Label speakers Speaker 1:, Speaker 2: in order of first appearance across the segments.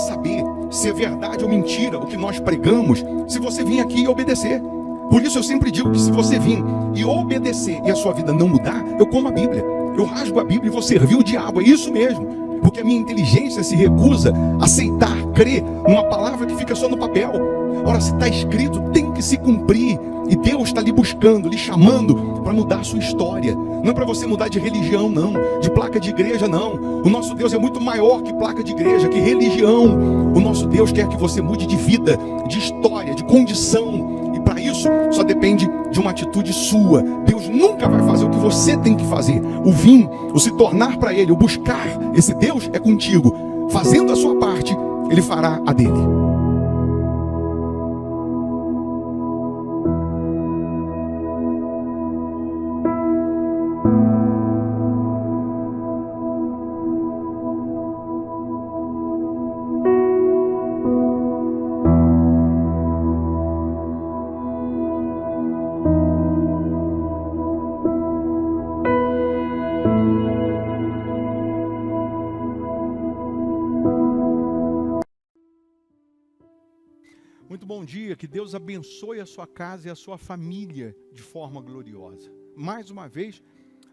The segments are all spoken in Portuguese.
Speaker 1: saber se é verdade ou mentira o que nós pregamos se você vir aqui e obedecer. Por isso eu sempre digo que se você vir e obedecer e a sua vida não mudar, eu como a Bíblia, eu rasgo a Bíblia e vou servir o diabo, é isso mesmo. Porque a minha inteligência se recusa a aceitar, crer numa palavra que fica só no papel. Ora, se está escrito, tem que se cumprir. E Deus está lhe buscando, lhe chamando para mudar a sua história. Não é para você mudar de religião, não. De placa de igreja, não. O nosso Deus é muito maior que placa de igreja, que religião. O nosso Deus quer que você mude de vida, de história, de condição. E para isso, só depende de uma atitude sua. Deus nunca vai fazer o que você tem que fazer. O vir, o se tornar para Ele, o buscar esse Deus é contigo. Fazendo a sua parte, Ele fará a dele. Muito bom dia, que Deus abençoe a sua casa e a sua família de forma gloriosa. Mais uma vez,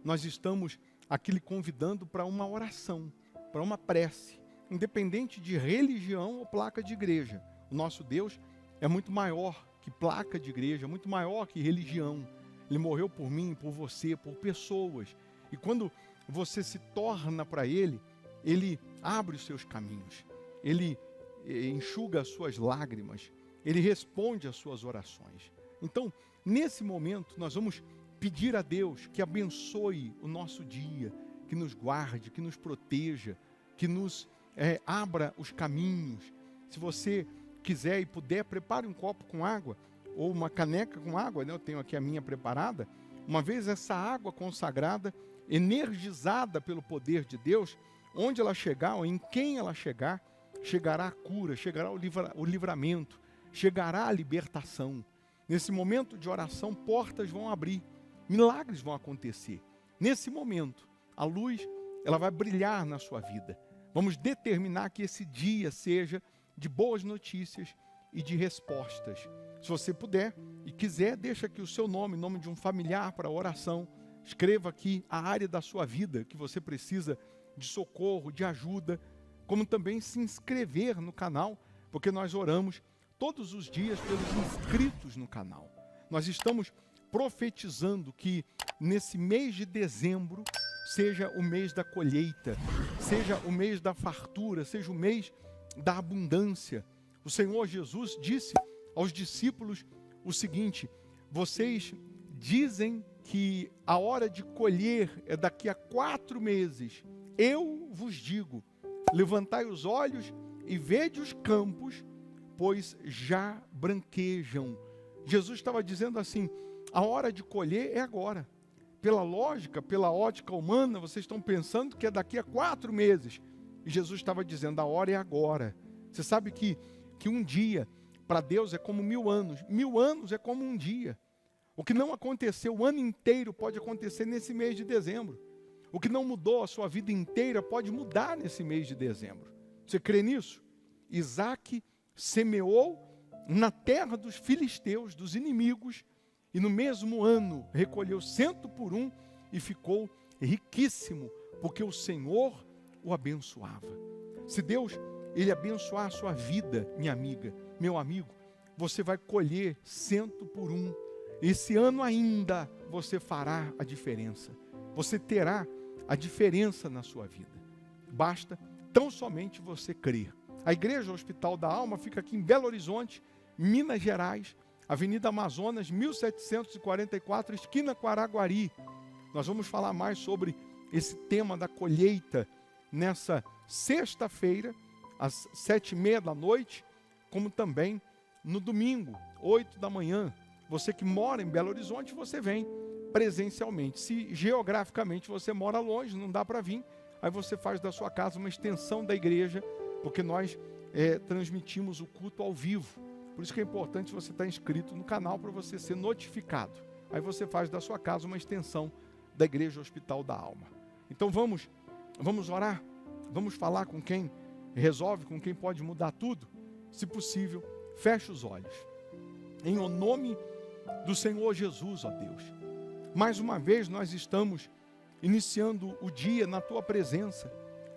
Speaker 1: nós estamos aqui lhe convidando para uma oração, para uma prece, independente de religião ou placa de igreja. O nosso Deus é muito maior que placa de igreja, muito maior que religião. Ele morreu por mim, por você, por pessoas. E quando você se torna para Ele, Ele abre os seus caminhos, Ele enxuga as suas lágrimas, Ele responde às suas orações. Então, nesse momento, nós vamos pedir a Deus que abençoe o nosso dia, que nos guarde, que nos proteja, que nos abra os caminhos. Se você quiser e puder, prepare um copo com água, ou uma caneca com água, né? Eu tenho aqui a minha preparada. Uma vez essa água consagrada, energizada pelo poder de Deus, onde ela chegar, ou em quem ela chegar, chegará a cura, chegará o livramento, chegará a libertação. Nesse momento de oração, portas vão abrir, milagres vão acontecer. Nesse momento, a luz, ela vai brilhar na sua vida. Vamos determinar que esse dia seja de boas notícias e de respostas. Se você puder e quiser, deixa aqui o seu nome, nome de um familiar para a oração. Escreva aqui a área da sua vida que você precisa de socorro, de ajuda, como também se inscrever no canal, porque nós oramos todos os dias pelos inscritos no canal. Nós estamos profetizando que nesse mês de dezembro seja o mês da colheita, seja o mês da fartura, seja o mês da abundância. O Senhor Jesus disse aos discípulos o seguinte: vocês dizem que a hora de colher é daqui a 4 meses. Eu vos digo, levantai os olhos e vede os campos, pois já branquejam. Jesus estava dizendo assim, a hora de colher é agora. Pela lógica, pela ótica humana, vocês estão pensando que é daqui a 4 meses. E Jesus estava dizendo, a hora é agora. Você sabe que um dia, para Deus, é como 1000 anos. 1000 anos é como um dia. O que não aconteceu o ano inteiro pode acontecer nesse mês de dezembro. O que não mudou a sua vida inteira pode mudar nesse mês de dezembro. Você crê nisso? Isaac semeou na terra dos filisteus, dos inimigos, e no mesmo ano recolheu 100 por 1 e ficou riquíssimo, porque o Senhor o abençoava. Se Deus, Ele abençoar a sua vida, minha amiga, meu amigo, você vai colher 100 por 1. Esse ano ainda você fará a diferença. Você terá a diferença na sua vida. Basta tão somente você crer. A Igreja Hospital da Alma fica aqui em Belo Horizonte, Minas Gerais, Avenida Amazonas, 1744, esquina com Araguari. Nós vamos falar mais sobre esse tema da colheita nessa sexta-feira, às 7h30 da noite, como também no domingo, 8 da manhã. Você que mora em Belo Horizonte, você vem presencialmente. Se geograficamente você mora longe, não dá para vir, aí você faz da sua casa uma extensão da igreja, porque nós transmitimos o culto ao vivo. Por isso que é importante você estar inscrito no canal para você ser notificado. Aí você faz da sua casa uma extensão da Igreja Hospital da Alma. Então vamos orar, vamos falar com quem resolve, com quem pode mudar tudo, se possível, feche os olhos. Em o nome do Senhor Jesus, ó Deus. Mais uma vez nós estamos iniciando o dia na Tua presença,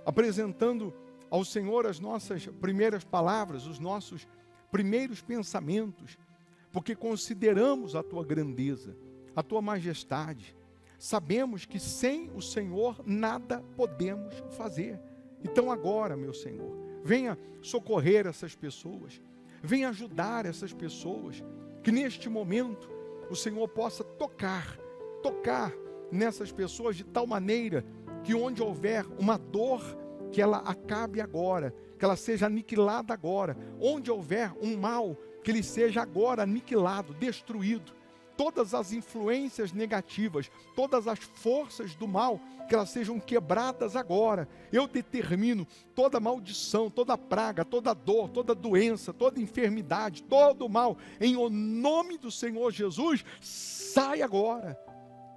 Speaker 1: apresentando ao Senhor as nossas primeiras palavras, os nossos primeiros pensamentos, porque consideramos a Tua grandeza, a Tua majestade. Sabemos que sem o Senhor nada podemos fazer. Então agora, meu Senhor, venha socorrer essas pessoas, venha ajudar essas pessoas, que neste momento o Senhor possa tocar nessas pessoas de tal maneira que onde houver uma dor, que ela acabe agora, que ela seja aniquilada agora. Onde houver um mal, que ele seja agora aniquilado, destruído. Todas as influências negativas, todas as forças do mal, que elas sejam quebradas agora. Eu determino toda maldição, toda praga, toda dor, toda doença, toda enfermidade, todo mal, em o nome do Senhor Jesus, sai agora.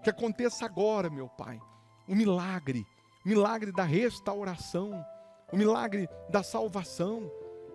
Speaker 1: Que aconteça agora, meu Pai, o milagre da restauração, o milagre da salvação,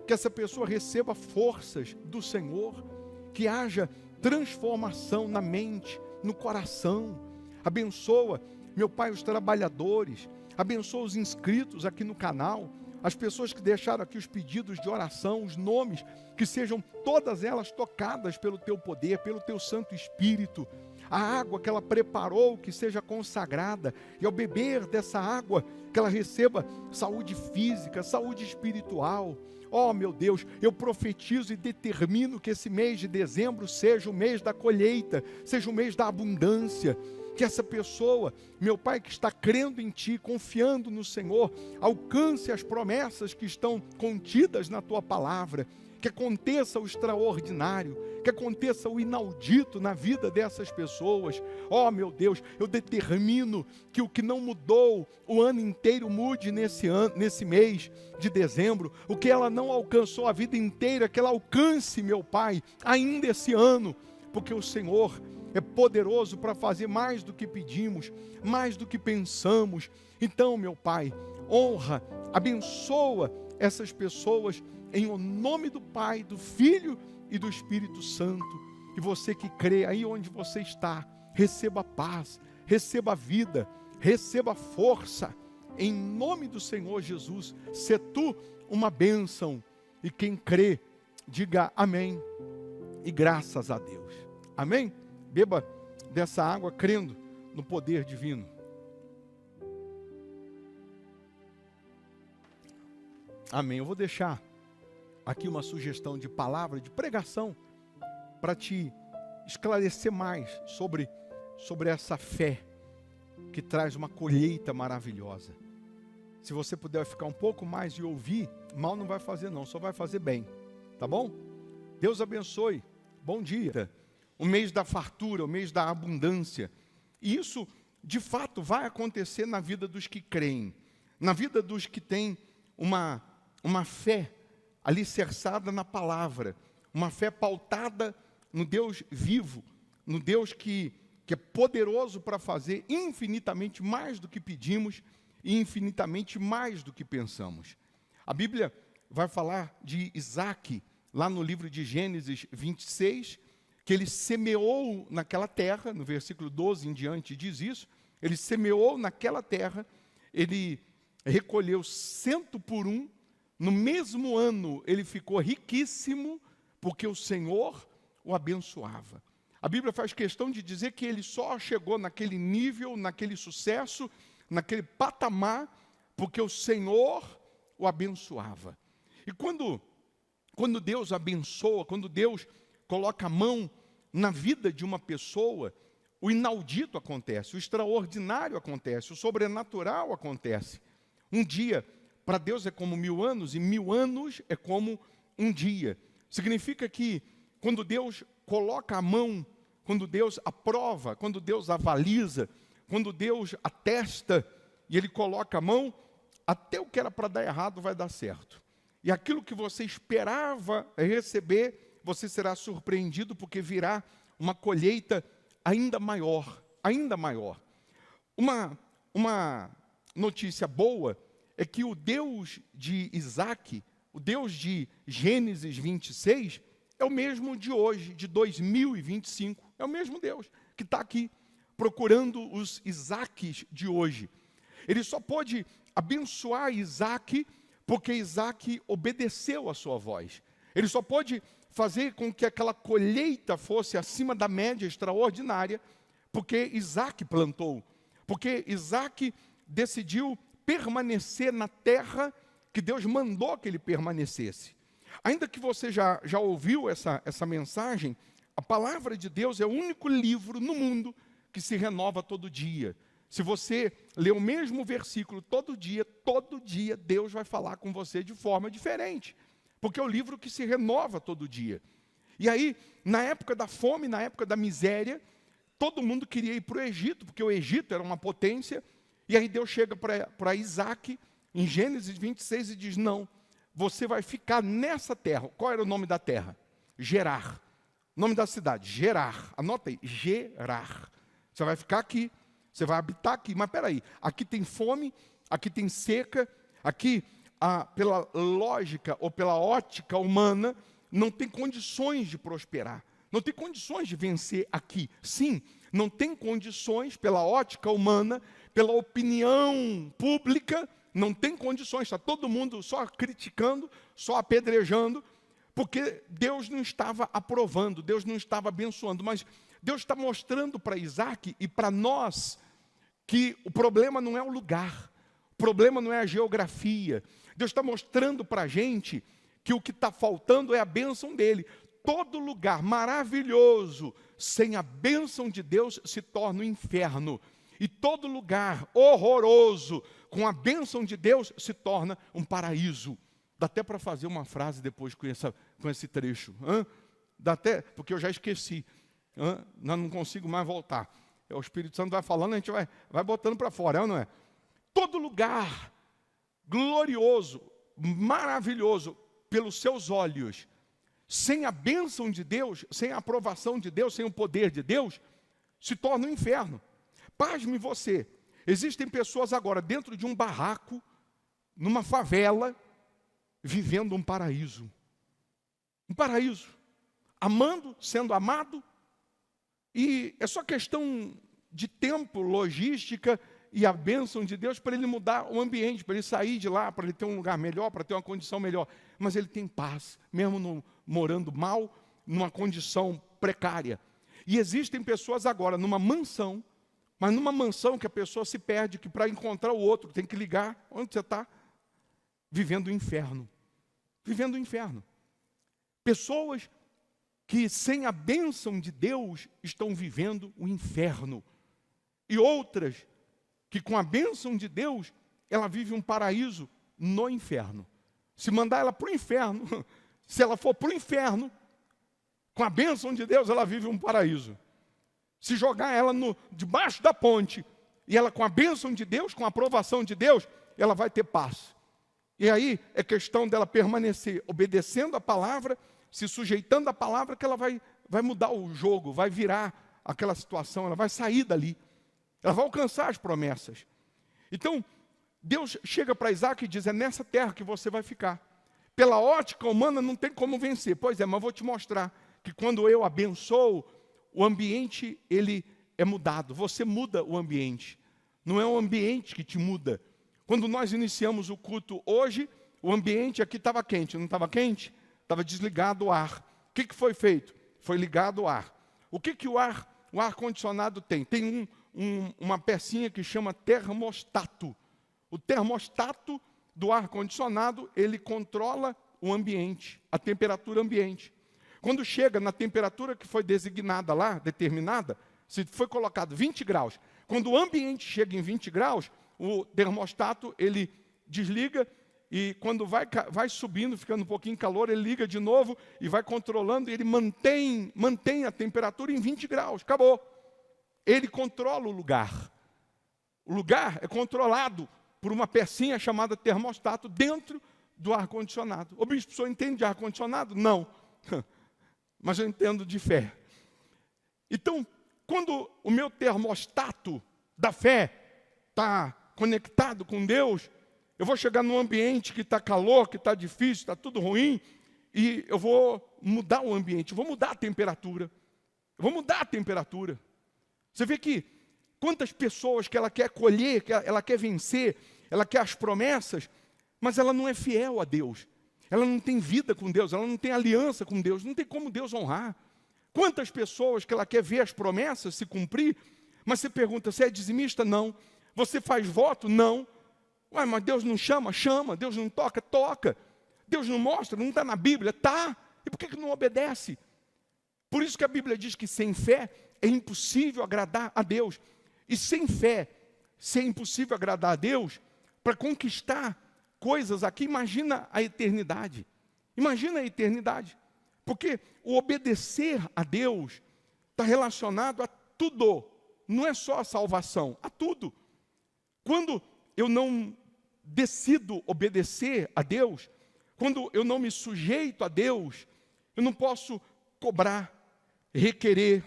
Speaker 1: que essa pessoa receba forças do Senhor, que haja transformação na mente, no coração. Abençoa, meu Pai, os trabalhadores, abençoa os inscritos aqui no canal, as pessoas que deixaram aqui os pedidos de oração, os nomes, que sejam todas elas tocadas pelo Teu poder, pelo Teu Santo Espírito. A água que ela preparou, que seja consagrada, e ao beber dessa água, que ela receba saúde física, saúde espiritual. Oh, meu Deus, eu profetizo e determino que esse mês de dezembro seja o mês da colheita, seja o mês da abundância. Que essa pessoa, meu Pai, que está crendo em Ti, confiando no Senhor, alcance as promessas que estão contidas na Tua palavra. Que aconteça o extraordinário, que aconteça o inaudito na vida dessas pessoas. Oh, meu Deus, eu determino que o que não mudou o ano inteiro mude nesse mês de dezembro. O que ela não alcançou a vida inteira, que ela alcance, meu Pai, ainda esse ano, porque o Senhor é poderoso para fazer mais do que pedimos, mais do que pensamos. Então, meu Pai, honra, abençoa essas pessoas em o nome do Pai, do Filho e do Espírito Santo. E você que crê aí onde você está, receba paz, receba vida, receba força, em nome do Senhor Jesus. Sê tu uma bênção, e quem crê, diga amém, e graças a Deus. Amém? Beba dessa água crendo no poder divino. Amém. Eu vou deixar aqui uma sugestão de palavra, de pregação, para te esclarecer mais sobre essa fé que traz uma colheita maravilhosa. Se você puder ficar um pouco mais e ouvir, mal não vai fazer não, só vai fazer bem, tá bom? Deus abençoe, bom dia. O mês da fartura, o mês da abundância. E isso, de fato, vai acontecer na vida dos que creem, na vida dos que têm uma fé alicerçada na palavra, uma fé pautada no Deus vivo, no Deus que é poderoso para fazer infinitamente mais do que pedimos e infinitamente mais do que pensamos. A Bíblia vai falar de Isaac, lá no livro de Gênesis 26, que ele semeou naquela terra, no versículo 12 em diante diz isso, ele semeou naquela terra, ele recolheu 100 por 1, no mesmo ano ele ficou riquíssimo, porque o Senhor o abençoava. A Bíblia faz questão de dizer que ele só chegou naquele nível, naquele sucesso, naquele patamar, porque o Senhor o abençoava. E quando Deus abençoa, quando Deus coloca a mão na vida de uma pessoa, o inaudito acontece, o extraordinário acontece, o sobrenatural acontece. Um dia para Deus é como 1000 anos, e 1000 anos é como um dia. Significa que quando Deus coloca a mão, quando Deus aprova, quando Deus avaliza, quando Deus atesta, e Ele coloca a mão, até o que era para dar errado vai dar certo. E aquilo que você esperava receber, você será surpreendido, porque virá uma colheita ainda maior, ainda maior. Uma notícia boa é que o Deus de Isaac, o Deus de Gênesis 26, é o mesmo de hoje, de 2025. É o mesmo Deus que está aqui procurando os Isaques de hoje. Ele só pôde abençoar Isaac porque Isaac obedeceu a sua voz. Ele só pôde fazer com que aquela colheita fosse acima da média extraordinária porque Isaac plantou. Porque Isaac decidiu permanecer na terra que Deus mandou que ele permanecesse. Ainda que você já ouviu essa mensagem, a palavra de Deus é o único livro no mundo que se renova todo dia. Se você ler o mesmo versículo todo dia Deus vai falar com você de forma diferente. Porque é o livro que se renova todo dia. E aí, na época da fome, na época da miséria, todo mundo queria ir para o Egito, porque o Egito era uma potência. E aí Deus chega para Isaac, em Gênesis 26, e diz, não, você vai ficar nessa terra. Qual era o nome da terra? Gerar. O nome da cidade, Gerar. Anota aí, Gerar. Você vai ficar aqui, você vai habitar aqui. Mas peraí, aqui tem fome, aqui tem seca, aqui, pela lógica ou pela ótica humana, não tem condições de prosperar. Não tem condições de vencer aqui. Sim, não tem condições pela ótica humana, pela opinião pública, não tem condições. Está todo mundo só criticando, só apedrejando, porque Deus não estava aprovando, Deus não estava abençoando. Mas Deus está mostrando para Isaac e para nós que o problema não é o lugar, o problema não é a geografia. Deus está mostrando para a gente que o que está faltando é a bênção dele. Todo lugar maravilhoso sem a bênção de Deus se torna um inferno. E todo lugar horroroso com a bênção de Deus se torna um paraíso. Dá até para fazer uma frase depois com esse trecho. Dá até, porque eu já esqueci. Não consigo mais voltar. O Espírito Santo vai falando, a gente vai botando para fora, não é? Todo lugar glorioso, maravilhoso, pelos seus olhos, sem a bênção de Deus, sem a aprovação de Deus, sem o poder de Deus, se torna um inferno. Pasme você, existem pessoas agora dentro de um barraco, numa favela, vivendo um paraíso. Um paraíso. Amando, sendo amado, e é só questão de tempo, logística e a bênção de Deus para ele mudar o ambiente, para ele sair de lá, para ele ter um lugar melhor, para ter uma condição melhor. Mas ele tem paz, mesmo morando mal, numa condição precária. E existem pessoas agora numa mansão, mas numa mansão que a pessoa se perde, que para encontrar o outro tem que ligar, onde você está? Vivendo o inferno. Vivendo o inferno. Pessoas que sem a bênção de Deus estão vivendo o inferno. E outras que com a bênção de Deus, ela vive um paraíso no inferno. Se mandar ela para o inferno, se ela for para o inferno, com a bênção de Deus, ela vive um paraíso. Se jogar ela debaixo da ponte, e ela com a bênção de Deus, com a aprovação de Deus, ela vai ter paz. E aí é questão dela permanecer obedecendo a palavra, se sujeitando à palavra, que ela vai mudar o jogo, vai virar aquela situação, ela vai sair dali. Ela vai alcançar as promessas. Então, Deus chega para Isaac e diz, é nessa terra que você vai ficar. Pela ótica humana não tem como vencer. Pois é, mas vou te mostrar que quando eu abençoo, o ambiente ele é mudado. Você muda o ambiente. Não é o ambiente que te muda. Quando nós iniciamos o culto hoje, o ambiente aqui estava quente. Não estava quente? Estava desligado o ar. O que foi feito? Foi ligado o ar. O que o ar-condicionado tem? Tem uma pecinha que chama termostato. O termostato do ar-condicionado, ele controla o ambiente, a temperatura ambiente. Quando chega na temperatura que foi designada lá, determinada, se foi colocado 20 graus, quando o ambiente chega em 20 graus, o termostato, ele desliga e quando vai subindo, ficando um pouquinho calor, ele liga de novo e vai controlando, e ele mantém a temperatura em 20 graus, acabou. Ele controla o lugar. O lugar é controlado por uma pecinha chamada termostato dentro do ar-condicionado. O bispo, o senhor entende de ar-condicionado? Não. Mas eu entendo de fé. Então, quando o meu termostato da fé está conectado com Deus, Eu vou chegar num ambiente que está calor, que está difícil, está tudo ruim, e eu vou mudar o ambiente, eu vou mudar a temperatura. Eu vou mudar a temperatura. Você vê que quantas pessoas que ela quer colher, que ela quer vencer, ela quer as promessas, mas ela não é fiel a Deus. Ela não tem vida com Deus, ela não tem aliança com Deus, não tem como Deus honrar. Quantas pessoas que ela quer ver as promessas se cumprir, mas você pergunta, você é dizimista? Não. Você faz voto? Não. Ué, mas Deus não chama? Chama. Deus não toca? Toca. Deus não mostra? Não está na Bíblia? Está. E por que não obedece? Por isso que a Bíblia diz que sem fé é impossível agradar a Deus. E sem fé, se é impossível agradar a Deus, para conquistar coisas aqui, imagina a eternidade. Imagina a eternidade. Porque o obedecer a Deus está relacionado a tudo. Não é só a salvação, a tudo. Quando eu não decido obedecer a Deus, quando eu não me sujeito a Deus, eu não posso cobrar, requerer,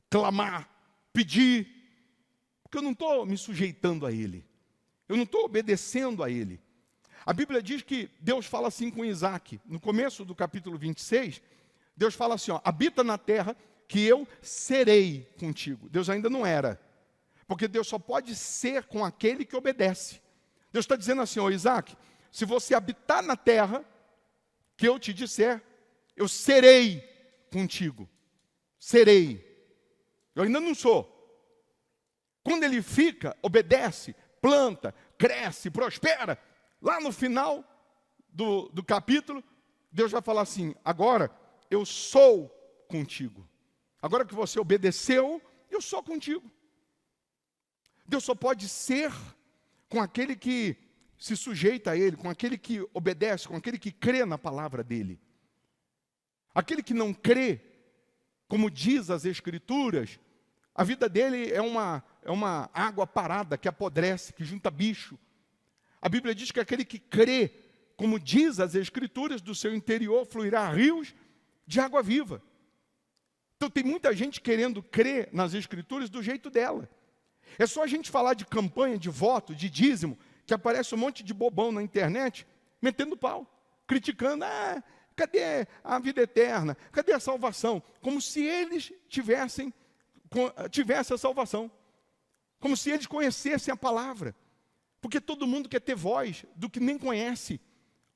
Speaker 1: clamar, pedir, porque eu não estou me sujeitando a Ele. Eu não estou obedecendo a Ele. A Bíblia diz que Deus fala assim com Isaac. No começo do capítulo 26, Deus fala assim, ó, habita na terra que eu serei contigo. Deus ainda não era. Porque Deus só pode ser com aquele que obedece. Deus está dizendo assim, ó, Isaac, se você habitar na terra que eu te disser, eu serei contigo. Serei. Eu ainda não sou. Quando ele fica, obedece, planta, cresce, prospera, lá no final do capítulo, Deus vai falar assim, agora eu sou contigo. Agora que você obedeceu, eu sou contigo. Deus só pode ser com aquele que se sujeita a Ele, com aquele que obedece, com aquele que crê na palavra dEle. Aquele que não crê, como diz as Escrituras, a vida dele é uma água parada que apodrece, que junta bicho. A Bíblia diz que aquele que crê, como diz as Escrituras, do seu interior fluirá rios de água viva. Então tem muita gente querendo crer nas Escrituras do jeito dela. É só a gente falar de campanha, de voto, de dízimo, que aparece um monte de bobão na internet, metendo pau, criticando, cadê a vida eterna? Cadê a salvação? Como se eles tivessem a salvação. Como se eles conhecessem a palavra. Porque todo mundo quer ter voz do que nem conhece.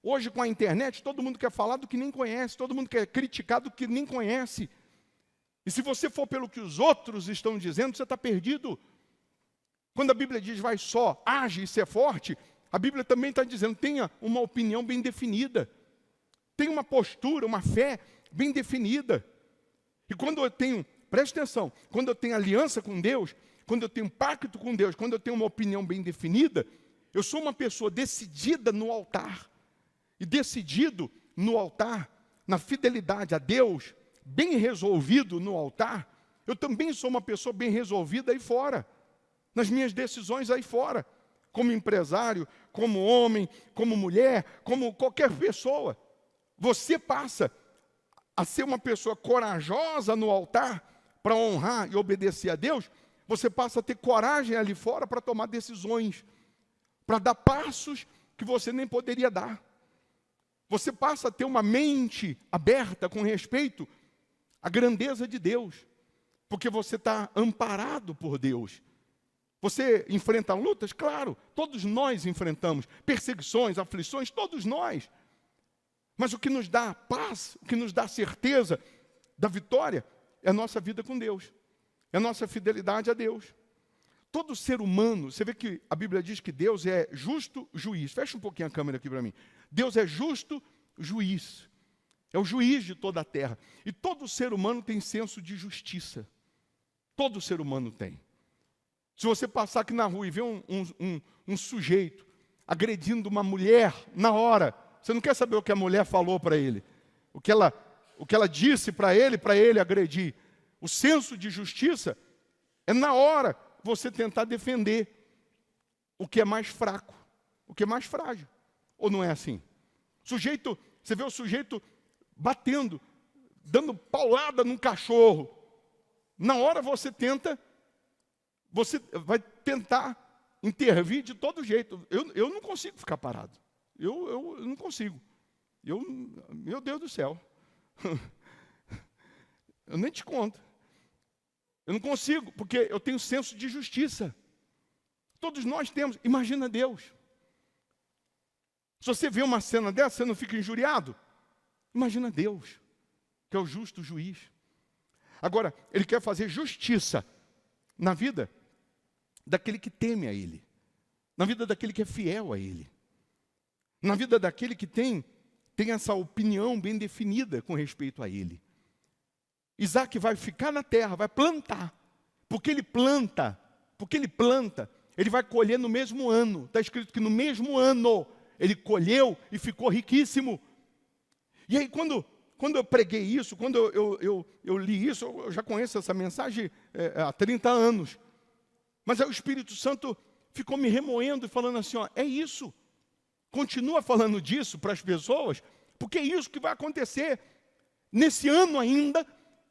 Speaker 1: Hoje com a internet, todo mundo quer falar do que nem conhece, todo mundo quer criticar do que nem conhece. E se você for pelo que os outros estão dizendo, você está perdido. Quando a Bíblia diz vai só, age e ser forte, a Bíblia também está dizendo tenha uma opinião bem definida. Tenha uma postura, uma fé bem definida. E quando eu tenho, preste atenção, quando eu tenho aliança com Deus, quando eu tenho pacto com Deus, quando eu tenho uma opinião bem definida, eu sou uma pessoa decidida no altar. E decidido no altar, na fidelidade a Deus, bem resolvido no altar, eu também sou uma pessoa bem resolvida aí fora. Nas minhas decisões aí fora. Como empresário, como homem, como mulher, como qualquer pessoa. Você passa a ser uma pessoa corajosa no altar para honrar e obedecer a Deus. Você passa a ter coragem ali fora para tomar decisões. Para dar passos que você nem poderia dar. Você passa a ter uma mente aberta com respeito à grandeza de Deus. Porque você está amparado por Deus. Você enfrenta lutas? Claro, todos nós enfrentamos. Perseguições, aflições, todos nós. Mas o que nos dá paz, o que nos dá certeza da vitória, é a nossa vida com Deus. É a nossa fidelidade a Deus. Todo ser humano, você vê que a Bíblia diz que Deus é justo juiz. Fecha um pouquinho a câmera aqui para mim. Deus é justo juiz. É o juiz de toda a terra. E todo ser humano tem senso de justiça. Todo ser humano tem. Se você passar aqui na rua e ver um sujeito agredindo uma mulher na hora, você não quer saber o que a mulher falou para ele. O que ela disse para ele agredir. O senso de justiça é na hora você tentar defender o que é mais fraco, o que é mais frágil. Ou não é assim? Sujeito, você vê o sujeito batendo, dando paulada num cachorro. Na hora você vai tentar intervir de todo jeito. Eu não consigo ficar parado. Eu não consigo. Meu Deus do céu. Eu nem te conto. Eu não consigo, porque eu tenho senso de justiça. Todos nós temos. Imagina Deus. Se você vê uma cena dessa, você não fica injuriado? Imagina Deus, que é o justo juiz. Agora, Ele quer fazer justiça na vida daquele que teme a Ele, na vida daquele que é fiel a Ele, na vida daquele que tem essa opinião bem definida com respeito a Ele. Isaac vai ficar na terra, vai plantar, porque ele planta, ele vai colher no mesmo ano. Está escrito que no mesmo ano ele colheu e ficou riquíssimo. E aí quando eu preguei isso, quando eu li isso, eu já conheço essa mensagem há 30 anos. Mas aí o Espírito Santo ficou me remoendo e falando assim, ó, é isso. Continua falando disso para as pessoas, porque é isso que vai acontecer. Nesse ano ainda,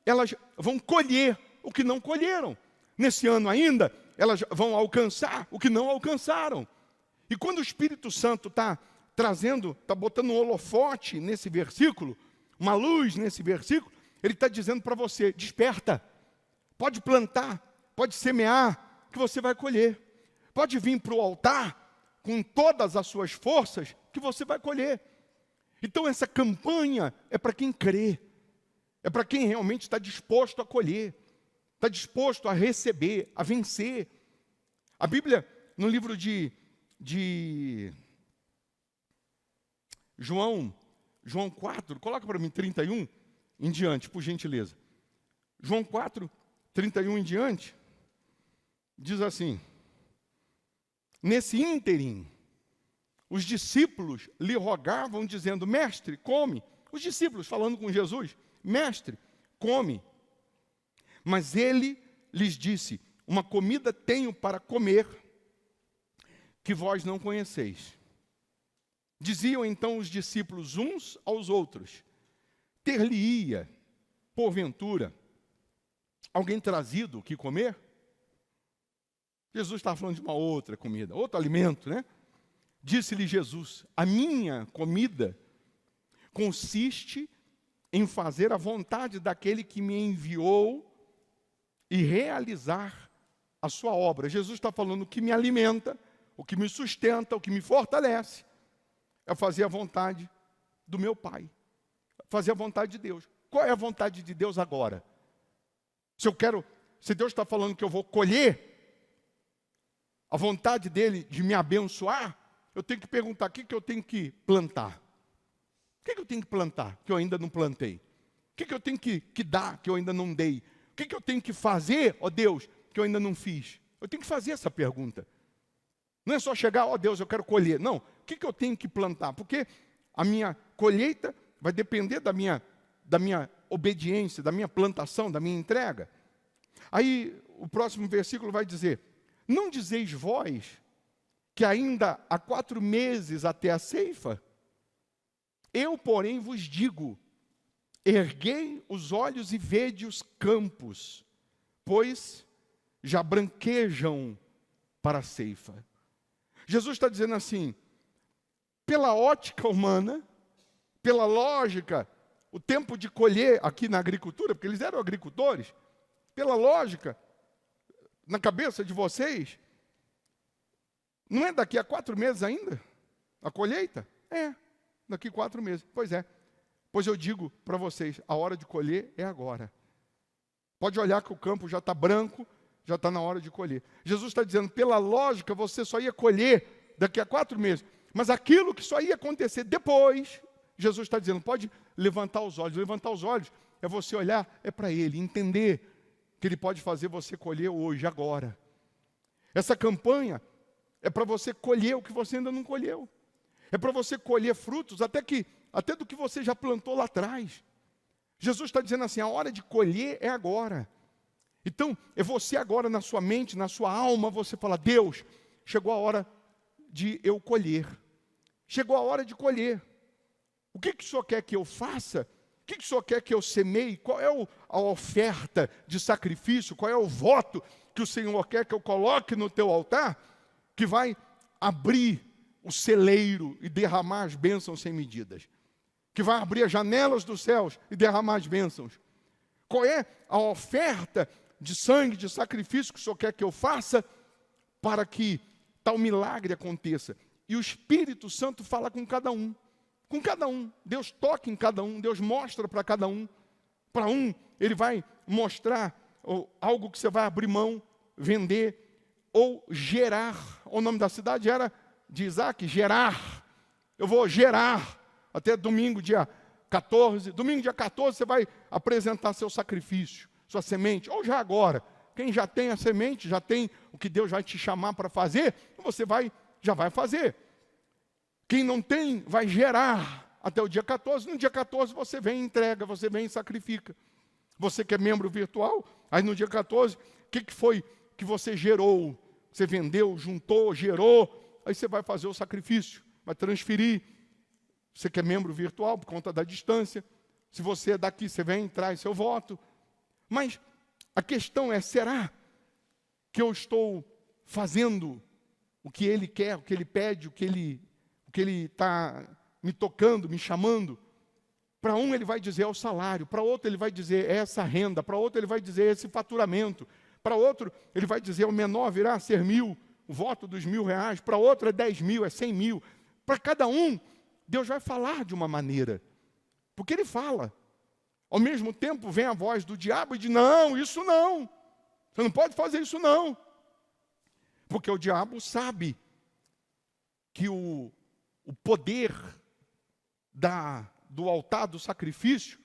Speaker 1: elas vão colher o que não colheram. Nesse ano ainda, elas vão alcançar o que não alcançaram. E quando o Espírito Santo está trazendo, está botando um holofote nesse versículo, uma luz nesse versículo, ele está dizendo para você, desperta, pode plantar, pode semear, que você vai colher. Pode vir para o altar com todas as suas forças, que você vai colher. Então essa campanha é para quem crê, é para quem realmente está disposto a colher, está disposto a receber, a vencer. A Bíblia, no livro de João 4, coloca para mim 31 em diante, por gentileza. João 4, 31 em diante, diz assim: nesse ínterim, os discípulos lhe rogavam, dizendo, mestre, come. Os discípulos falando com Jesus, mestre, come. Mas ele lhes disse, uma comida tenho para comer, que vós não conheceis. Diziam então os discípulos uns aos outros, ter-lhe-ia, porventura, alguém trazido o que comer? Jesus estava falando de uma outra comida, outro alimento, né? Disse-lhe Jesus, a minha comida consiste em fazer a vontade daquele que me enviou e realizar a sua obra. Jesus está falando o que me alimenta, o que me sustenta, o que me fortalece, é fazer a vontade do meu Pai, fazer a vontade de Deus. Qual é a vontade de Deus agora? Se Deus está falando que eu vou colher a vontade dele de me abençoar, eu tenho que perguntar, o que eu tenho que plantar? O que eu tenho que plantar, que eu ainda não plantei? O que eu tenho que dar, que eu ainda não dei? O que eu tenho que fazer, ó Deus, que eu ainda não fiz? Eu tenho que fazer essa pergunta. Não é só chegar, ó Deus, eu quero colher. Não, o que eu tenho que plantar? Porque a minha colheita vai depender da minha obediência, da minha plantação, da minha entrega. Aí o próximo versículo vai dizer, não dizeis vós que ainda há 4 meses até a ceifa? Eu, porém, vos digo, erguei os olhos e vede os campos, pois já branquejam para a ceifa. Jesus está dizendo assim, pela ótica humana, pela lógica, o tempo de colher aqui na agricultura, porque eles eram agricultores, pela lógica, na cabeça de vocês, não é daqui a 4 meses ainda? A colheita? É, daqui 4 meses. Pois é. Pois eu digo para vocês, a hora de colher é agora. Pode olhar que o campo já está branco, já está na hora de colher. Jesus está dizendo, pela lógica, você só ia colher daqui a 4 meses. Mas aquilo que só ia acontecer depois, Jesus está dizendo, pode levantar os olhos. Levantar os olhos é você olhar, é para Ele, entender que Ele pode fazer você colher hoje, agora. Essa campanha é para você colher o que você ainda não colheu. É para você colher frutos até do que você já plantou lá atrás. Jesus está dizendo assim, a hora de colher é agora. Então, é você agora na sua mente, na sua alma, você fala, Deus, chegou a hora de eu colher. Chegou a hora de colher. O que o Senhor quer que eu faça? O que o Senhor quer que eu semeie? Qual é a oferta de sacrifício? Qual é o voto que o Senhor quer que eu coloque no teu altar? que vai abrir o celeiro e derramar as bênçãos sem medidas? Que vai abrir as janelas dos céus e derramar as bênçãos? Qual é a oferta de sangue, de sacrifício que o Senhor quer que eu faça para que tal milagre aconteça? E o Espírito Santo fala com cada um. Com cada um. Deus toca em cada um. Deus mostra para cada um. Para um, Ele vai mostrar algo que você vai abrir mão, vender ou gerar. O nome da cidade era de Isaac, Gerar. Eu vou gerar até domingo, dia 14. Domingo, dia 14, você vai apresentar seu sacrifício, sua semente. Ou já agora. Quem já tem a semente, já tem o que Deus vai te chamar para fazer, você já vai fazer. Quem não tem, vai gerar até o dia 14. No dia 14 você vem e entrega, você vem e sacrifica. Você que é membro virtual, aí no dia 14, o que foi que você gerou? Você vendeu, juntou, gerou, aí você vai fazer o sacrifício, vai transferir. Você que é membro virtual por conta da distância. Se você é daqui, você vem, traz seu voto. Mas a questão é, será que eu estou fazendo o que Ele quer, o que Ele pede, o que Ele está me tocando, me chamando? Para um Ele vai dizer é o salário, para outro Ele vai dizer é essa renda, para outro Ele vai dizer esse faturamento, para outro Ele vai dizer o menor virá a ser 1.000, o voto dos R$1.000, para outro é 10.000, é 100.000. Para cada um, Deus vai falar de uma maneira, porque Ele fala. Ao mesmo tempo vem a voz do diabo e diz, não, isso não, você não pode fazer isso não. Porque o diabo sabe que o poder do altar, do sacrifício,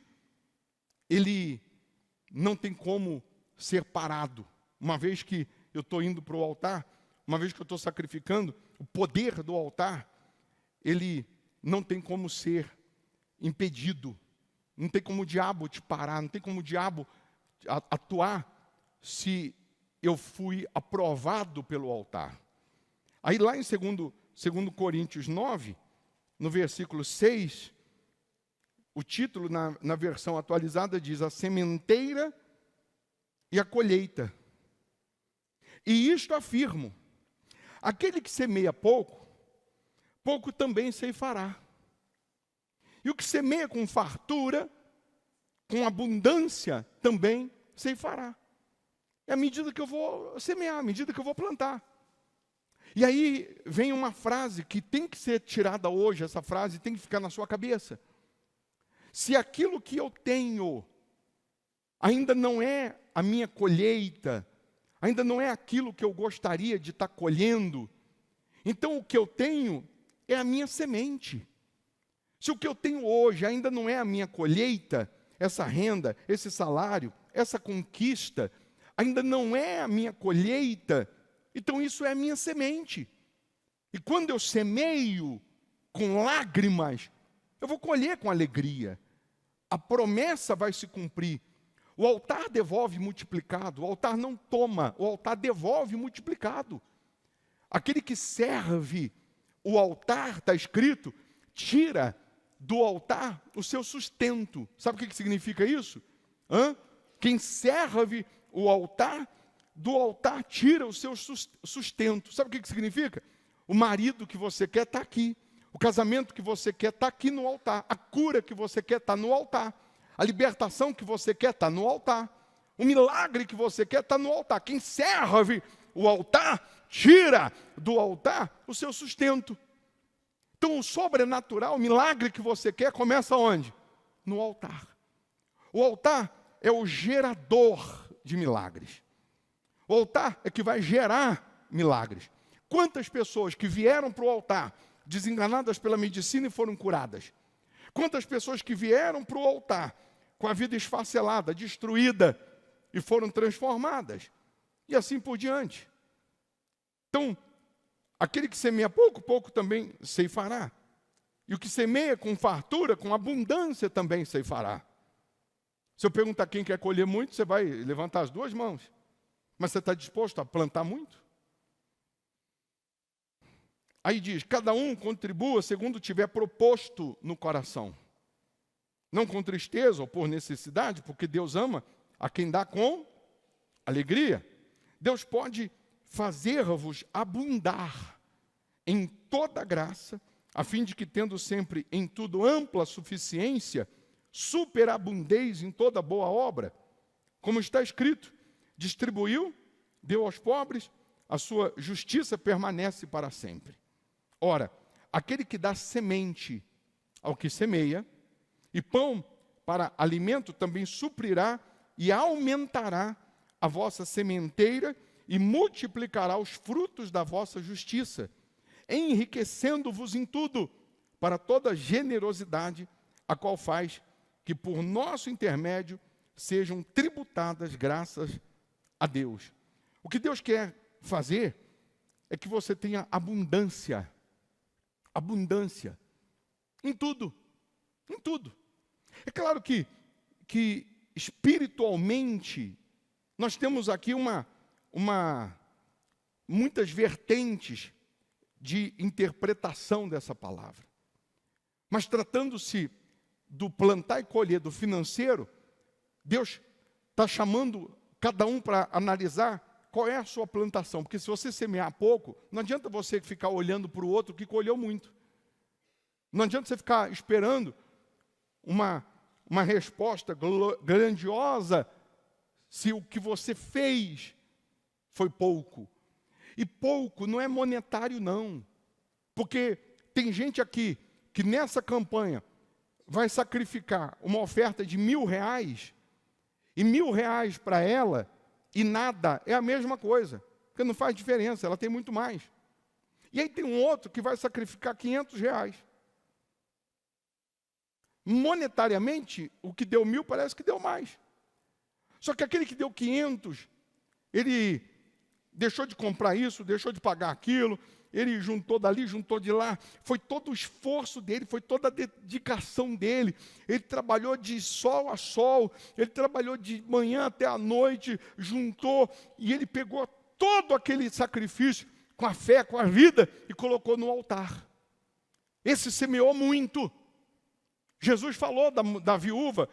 Speaker 1: ele não tem como ser parado. Uma vez que eu estou indo para o altar, uma vez que eu estou sacrificando, o poder do altar, ele não tem como ser impedido. Não tem como o diabo te parar, não tem como o diabo atuar se eu fui aprovado pelo altar. Aí lá em 2 Coríntios 9, no versículo 6, o título na versão atualizada diz a sementeira e a colheita. E isto afirmo, aquele que semeia pouco, pouco também ceifará. E o que semeia com fartura, com abundância, também ceifará. É à medida que eu vou semear, à medida que eu vou plantar. E aí vem uma frase que tem que ser tirada hoje, essa frase tem que ficar na sua cabeça. Se aquilo que eu tenho ainda não é a minha colheita, ainda não é aquilo que eu gostaria de estar colhendo, então o que eu tenho é a minha semente. Se o que eu tenho hoje ainda não é a minha colheita, essa renda, esse salário, essa conquista, ainda não é a minha colheita, então isso é a minha semente. E quando eu semeio com lágrimas, eu vou colher com alegria. A promessa vai se cumprir. O altar devolve multiplicado, o altar não toma, o altar devolve multiplicado. Aquele que serve o altar, está escrito, tira do altar o seu sustento. Sabe o que significa isso? Quem serve o altar, do altar tira o seu sustento. Sabe o que significa? O marido que você quer está aqui. O casamento que você quer está aqui no altar. A cura que você quer está no altar. A libertação que você quer está no altar. O milagre que você quer está no altar. Quem serve o altar, tira do altar o seu sustento. Então, o sobrenatural, o milagre que você quer, começa onde? No altar. O altar é o gerador de milagres. O altar é que vai gerar milagres. Quantas pessoas que vieram para o altar, desenganadas pela medicina e foram curadas? Quantas pessoas que vieram para o altar, com a vida esfacelada, destruída, e foram transformadas? E assim por diante. Então, aquele que semeia pouco, pouco também ceifará. E o que semeia com fartura, com abundância também ceifará. Se eu perguntar quem quer colher muito, você vai levantar as duas mãos. Mas você está disposto a plantar muito? Aí diz, cada um contribua segundo tiver proposto no coração. Não com tristeza ou por necessidade, porque Deus ama a quem dá com alegria. Deus pode fazer-vos abundar em toda graça, a fim de que, tendo sempre em tudo ampla suficiência, superabundeis em toda boa obra, como está escrito, distribuiu, deu aos pobres, a sua justiça permanece para sempre. Ora, aquele que dá semente ao que semeia, e pão para alimento também suprirá e aumentará a vossa sementeira e multiplicará os frutos da vossa justiça, enriquecendo-vos em tudo, para toda generosidade, a qual faz que por nosso intermédio sejam tributadas graças a Deus. O que Deus quer fazer é que você tenha abundância. Abundância. Em tudo. Em tudo. É claro que espiritualmente, nós temos aqui muitas vertentes de interpretação dessa palavra. Mas tratando-se do plantar e colher, do financeiro, Deus está chamando cada um para analisar qual é a sua plantação. Porque se você semear pouco, não adianta você ficar olhando para o outro que colheu muito. Não adianta você ficar esperando uma resposta grandiosa se o que você fez foi pouco. E pouco não é monetário, não. Porque tem gente aqui que nessa campanha vai sacrificar uma oferta de R$1.000, e R$1.000 para ela e nada é a mesma coisa, porque não faz diferença, ela tem muito mais. E aí tem um outro que vai sacrificar R$500. Monetariamente, o que deu 1.000 parece que deu mais. Só que aquele que deu 500, ele deixou de comprar isso, deixou de pagar aquilo, ele juntou dali, juntou de lá, foi todo o esforço dele, foi toda a dedicação dele, ele trabalhou de sol a sol, ele trabalhou de manhã até a noite, juntou, e ele pegou todo aquele sacrifício, com a fé, com a vida, e colocou no altar. Esse semeou muito. Jesus falou da viúva,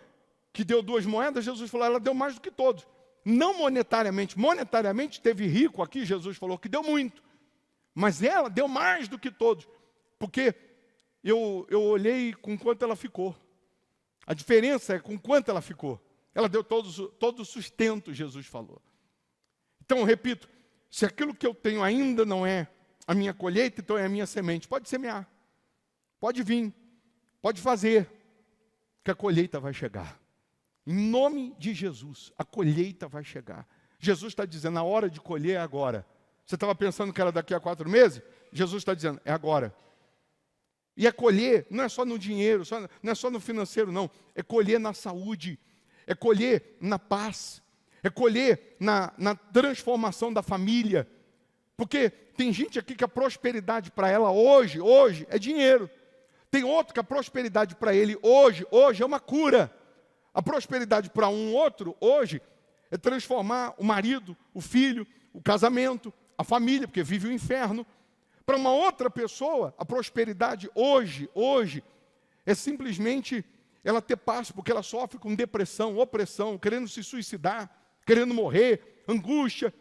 Speaker 1: que deu 2 moedas, Jesus falou, ela deu mais do que todos. Não monetariamente, monetariamente teve rico aqui, Jesus falou que deu muito. Mas ela deu mais do que todos, porque eu olhei com quanto ela ficou. A diferença é com quanto ela ficou. Ela deu todo o sustento, Jesus falou. Então, eu repito, se aquilo que eu tenho ainda não é a minha colheita, então é a minha semente. Pode semear, pode vir, pode fazer, que a colheita vai chegar. Em nome de Jesus, a colheita vai chegar. Jesus está dizendo, a hora de colher é agora. Você estava pensando que era daqui a 4 meses? Jesus está dizendo, é agora. E é colher, não é só no dinheiro, não é só no financeiro, não. É colher na saúde, é colher na paz, é colher na transformação da família. Porque tem gente aqui que a prosperidade para ela hoje é dinheiro. Tem outro que a prosperidade para ele hoje é uma cura. A prosperidade para um outro hoje é transformar o marido, o filho, o casamento, a família, porque vive o inferno. Para uma outra pessoa, a prosperidade hoje é simplesmente ela ter paz, porque ela sofre com depressão, opressão, querendo se suicidar, querendo morrer, angústia.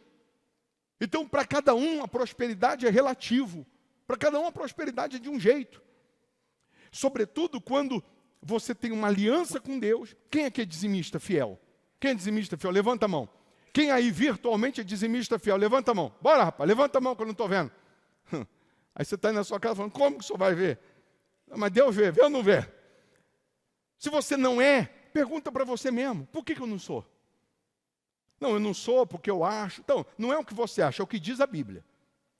Speaker 1: Então, para cada um, a prosperidade é relativo. Para cada um, a prosperidade é de um jeito. Sobretudo quando você tem uma aliança com Deus. Quem é que é dizimista fiel? Quem é dizimista fiel? Levanta a mão. Quem aí virtualmente é dizimista fiel? Levanta a mão. Bora, rapaz, levanta a mão que eu não estou vendo. Aí você está aí na sua casa falando, como que o senhor vai ver? Mas Deus vê ou não vê? Se você não é, pergunta para você mesmo, por que eu não sou? Não, eu não sou porque eu acho. Então, não é o que você acha, é o que diz a Bíblia.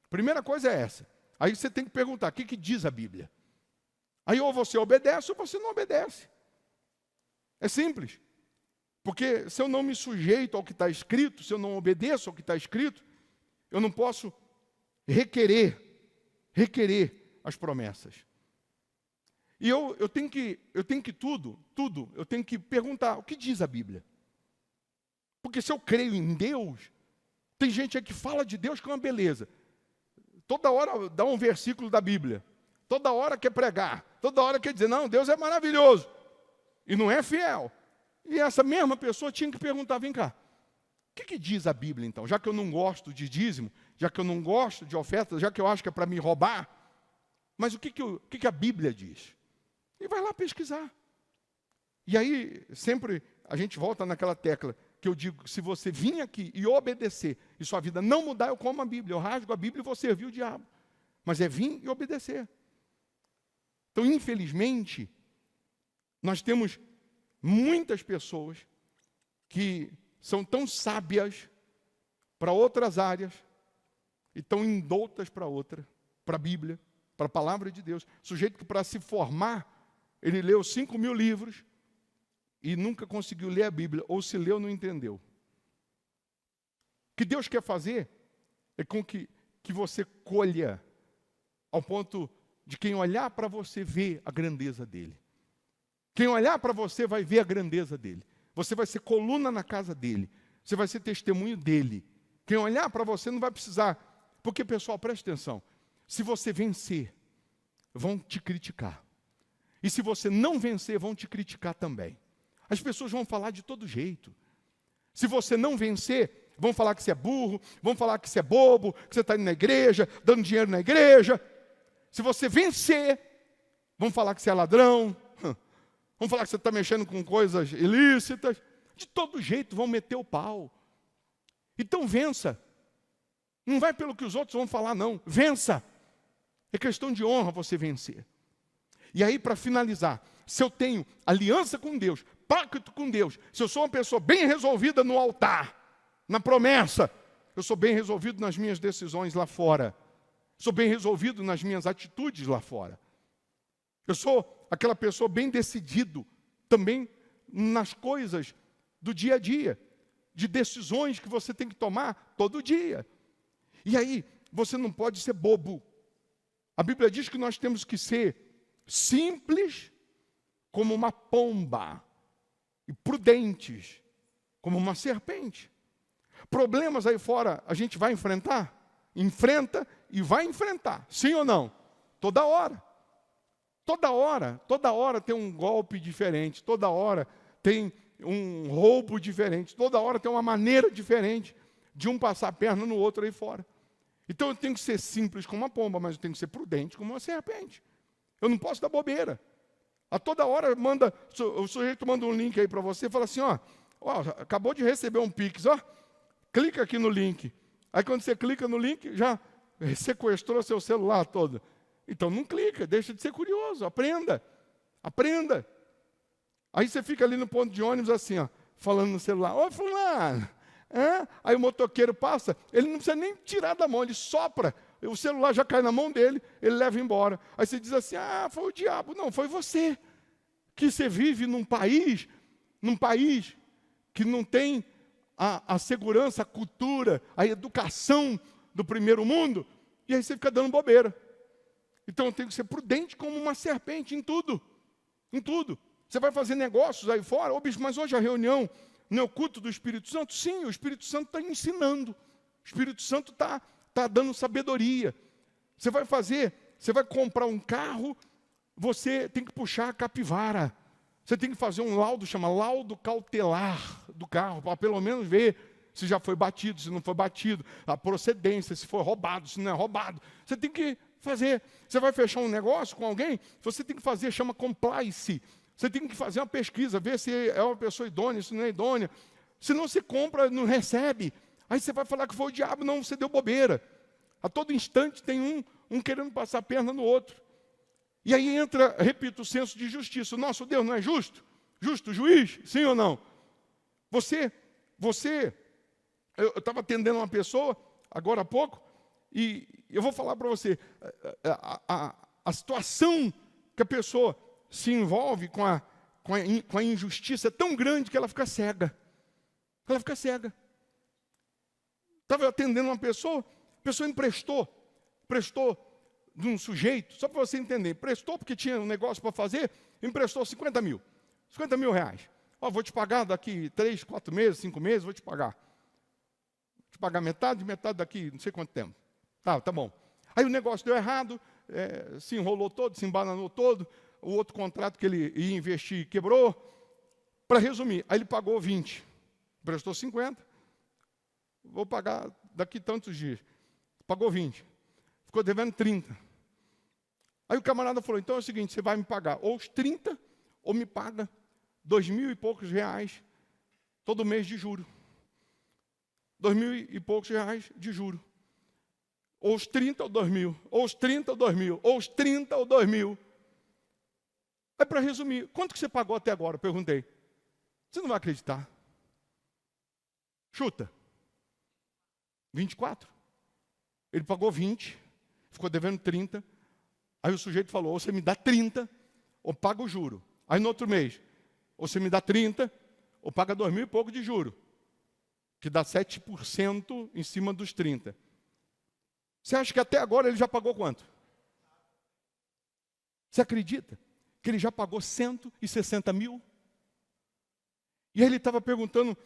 Speaker 1: Primeira coisa é essa. Aí você tem que perguntar, o que diz a Bíblia? Aí ou você obedece ou você não obedece. É simples. Porque se eu não me sujeito ao que está escrito, se eu não obedeço ao que está escrito, eu não posso requerer as promessas. E eu tenho que tudo, eu tenho que perguntar, o que diz a Bíblia? Porque se eu creio em Deus, tem gente aí que fala de Deus que é uma beleza. Toda hora dá um versículo da Bíblia. Toda hora quer pregar. Toda hora quer dizer, não, Deus é maravilhoso. E não é fiel. E essa mesma pessoa tinha que perguntar, vem cá, que diz a Bíblia, então? Já que eu não gosto de dízimo, já que eu não gosto de ofertas, já que eu acho que é para me roubar, mas o que a Bíblia diz? E vai lá pesquisar. E aí, sempre a gente volta naquela tecla que eu digo, se você vir aqui e obedecer, e sua vida não mudar, eu como a Bíblia, eu rasgo a Bíblia e vou servir o diabo. Mas é vir e obedecer. Então, infelizmente, nós temos muitas pessoas que são tão sábias para outras áreas e tão indoutas para outra, para a Bíblia, para a palavra de Deus. Sujeito que para se formar, ele leu 5.000 livros e nunca conseguiu ler a Bíblia, ou se leu, não entendeu. O que Deus quer fazer é com que você colha ao ponto de quem olhar para você ver a grandeza dele. Quem olhar para você vai ver a grandeza dele. Você vai ser coluna na casa dele. Você vai ser testemunho dele. Quem olhar para você não vai precisar. Porque, pessoal, preste atenção. Se você vencer, vão te criticar. E se você não vencer, vão te criticar também. As pessoas vão falar de todo jeito. Se você não vencer, vão falar que você é burro, vão falar que você é bobo, que você está indo na igreja, dando dinheiro na igreja. Se você vencer, vão falar que você é ladrão, vão falar que você está mexendo com coisas ilícitas. De todo jeito vão meter o pau. Então vença. Não vai pelo que os outros vão falar, não. Vença. É questão de honra você vencer. E aí, para finalizar, se eu tenho aliança com Deus, pacto com Deus, se eu sou uma pessoa bem resolvida no altar, na promessa, eu sou bem resolvido nas minhas decisões lá fora. Sou bem resolvido nas minhas atitudes lá fora. Eu sou aquela pessoa bem decidido também nas coisas do dia a dia, de decisões que você tem que tomar todo dia. E aí, você não pode ser bobo. A Bíblia diz que nós temos que ser simples como uma pomba e prudentes como uma serpente. Problemas aí fora a gente vai enfrentar? Enfrenta e vai enfrentar, sim ou não? Toda hora. Toda hora tem um golpe diferente, toda hora tem um roubo diferente, toda hora tem uma maneira diferente de um passar a perna no outro aí fora. Então eu tenho que ser simples como uma pomba, mas eu tenho que ser prudente como uma serpente. Eu não posso dar bobeira. A toda hora o sujeito manda um link aí para você e fala assim, ó, acabou de receber um Pix, ó, clica aqui no link. Aí quando você clica no link, já sequestrou seu celular todo. Então não clica, deixa de ser curioso, aprenda. Aí você fica ali no ponto de ônibus assim, ó, falando no celular, ô fulano, aí o motoqueiro passa, ele não precisa nem tirar da mão, ele sopra, o celular já cai na mão dele, ele leva embora. Aí você diz assim, foi o diabo. Não, foi você. Que você vive num país que não tem a segurança, a cultura, a educação do primeiro mundo, e aí você fica dando bobeira. Então eu tenho que ser prudente como uma serpente em tudo. Em tudo. Você vai fazer negócios aí fora, mas hoje a reunião não é o culto do Espírito Santo? Sim, o Espírito Santo está ensinando. O Espírito Santo está dando sabedoria. Você vai comprar um carro, você tem que puxar a capivara. Você tem que fazer um laudo, chama laudo cautelar do carro, para pelo menos ver se já foi batido, se não foi batido, a procedência, se foi roubado, se não é roubado. Você tem que fazer. Você vai fechar um negócio com alguém, você tem que fazer, chama compliance. Você tem que fazer uma pesquisa, ver se é uma pessoa idônea, se não é idônea. Se não se compra, não recebe. Aí você vai falar que foi o diabo, não, você deu bobeira. A todo instante tem um querendo passar a perna no outro. E aí entra, repito, o senso de justiça. O nosso Deus não é justo? Justo juiz? Sim ou não? Eu estava atendendo uma pessoa, agora há pouco, e eu vou falar para você, a situação que a pessoa se envolve com a injustiça é tão grande que ela fica cega. Ela fica cega. Estava atendendo uma pessoa, a pessoa emprestou de um sujeito, só para você entender, emprestou porque tinha um negócio para fazer, emprestou 50 mil reais. Vou te pagar daqui 3, 4 meses, 5 meses, vou te pagar. Vou te pagar metade daqui, não sei quanto tempo. Tá bom. Aí o negócio deu errado, se enrolou todo, se embananou todo, o outro contrato que ele ia investir quebrou. Para resumir, aí ele pagou 20, emprestou 50, vou pagar daqui tantos dias. Pagou 20. Ficou devendo 30. Aí o camarada falou, então é o seguinte, você vai me pagar ou os 30, ou me paga 2.000 e poucos reais todo mês de juro. 2.000 e poucos reais de juro. Ou os 30 ou 2.000. Ou os 30 ou 2.000. Ou os 30 ou 2.000. Aí para resumir, quanto que você pagou até agora? Eu perguntei. Você não vai acreditar. Chuta. 24. Ele pagou 20, ficou devendo 30. Aí o sujeito falou, ou você me dá 30, ou paga o juro. Aí no outro mês, ou você me dá 30, ou paga 2.000 e pouco de juro. Que dá 7% em cima dos 30. Você acha que até agora ele já pagou quanto? Você acredita que ele já pagou 160 mil? E aí ele estava perguntando,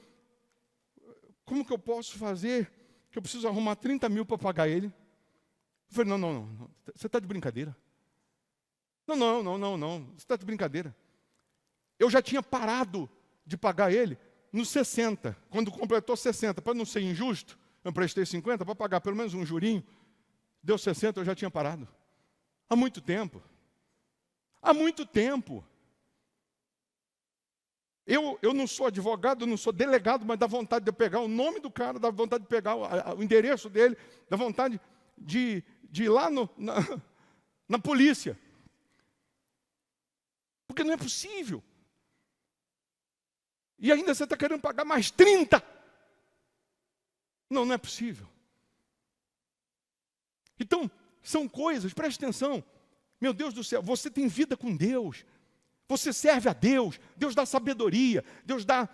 Speaker 1: como que eu posso fazer, que eu preciso arrumar 30 mil para pagar ele? Eu falei, não, você está de brincadeira. Não, você está de brincadeira. Eu já tinha parado de pagar ele nos 60, quando completou 60, para não ser injusto, eu prestei 50, para pagar pelo menos um jurinho, deu 60, eu já tinha parado. Há muito tempo. Há muito tempo. Eu não sou advogado, não sou delegado, mas dá vontade de eu pegar o nome do cara, dá vontade de pegar o endereço dele, dá vontade de ir lá na polícia. Porque não é possível. E ainda você está querendo pagar mais 30. Não é possível. Então, são coisas, preste atenção. Meu Deus do céu, você tem vida com Deus. Você serve a Deus. Deus dá sabedoria. Deus dá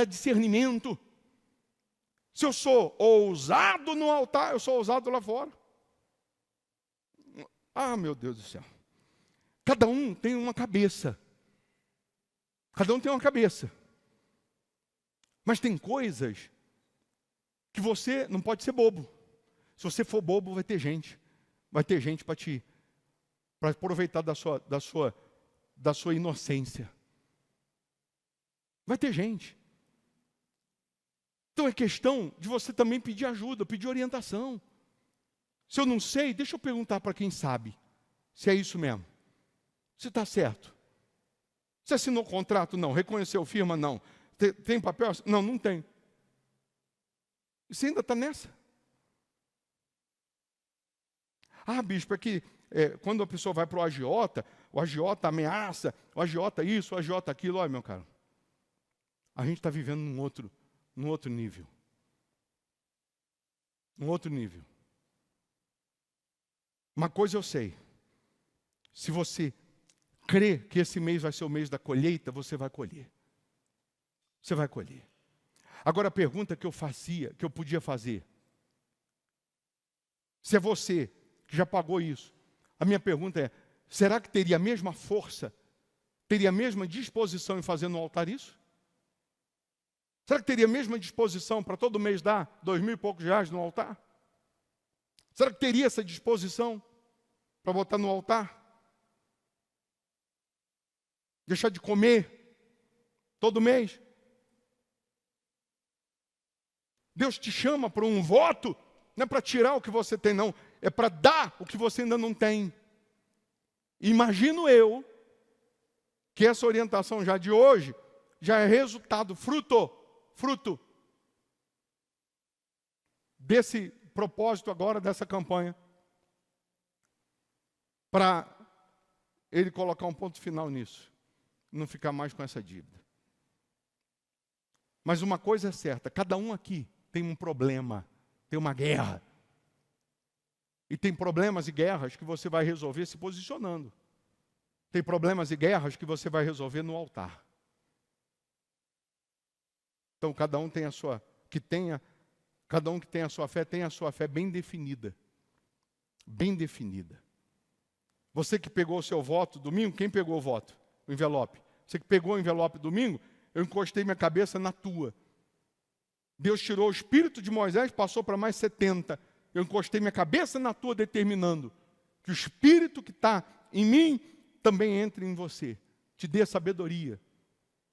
Speaker 1: discernimento. Se eu sou ousado no altar, eu sou ousado lá fora. Ah, meu Deus do céu. Cada um tem uma cabeça. Cada um tem uma cabeça. Mas tem coisas que você não pode ser bobo. Se você for bobo, vai ter gente. Vai ter gente para aproveitar da sua inocência. Vai ter gente. Então é questão de você também pedir ajuda, pedir orientação. Se eu não sei, deixa eu perguntar para quem sabe. Se é isso mesmo. Se está certo. Você assinou contrato? Não. Reconheceu firma? Não. Tem papel? Não tem. E você ainda está nessa? Ah, bispo, é que quando a pessoa vai para o agiota ameaça, o agiota isso, o agiota aquilo. Olha, meu caro, a gente está vivendo num outro nível. Um outro nível. Uma coisa eu sei. Se você crê que esse mês vai ser o mês da colheita, você vai colher. Você vai colher. Agora a pergunta que eu podia fazer. Se é você que já pagou isso, a minha pergunta é, será que teria a mesma força, teria a mesma disposição em fazer no altar isso? Será que teria a mesma disposição para todo mês dar 2.000 e poucos reais no altar? Será que teria essa disposição para botar no altar? Deixar de comer todo mês? Deus te chama para um voto, não é para tirar o que você tem, não. É para dar o que você ainda não tem. Imagino eu que essa orientação já de hoje já é resultado, fruto desse propósito agora, dessa campanha, para ele colocar um ponto final nisso, não ficar mais com essa dívida. Mas uma coisa é certa, cada um aqui tem um problema, tem uma guerra. E tem problemas e guerras que você vai resolver se posicionando. Tem problemas e guerras que você vai resolver no altar. Então cada um tem a sua, cada um que tem a sua fé, tem a sua fé bem definida. Bem definida. Você que pegou o seu voto domingo, quem pegou o voto? O envelope. Você que pegou o envelope domingo, eu encostei minha cabeça na tua. Deus tirou o espírito de Moisés, passou para mais 70. Eu encostei minha cabeça na tua, determinando que o espírito que está em mim também entre em você. Te dê sabedoria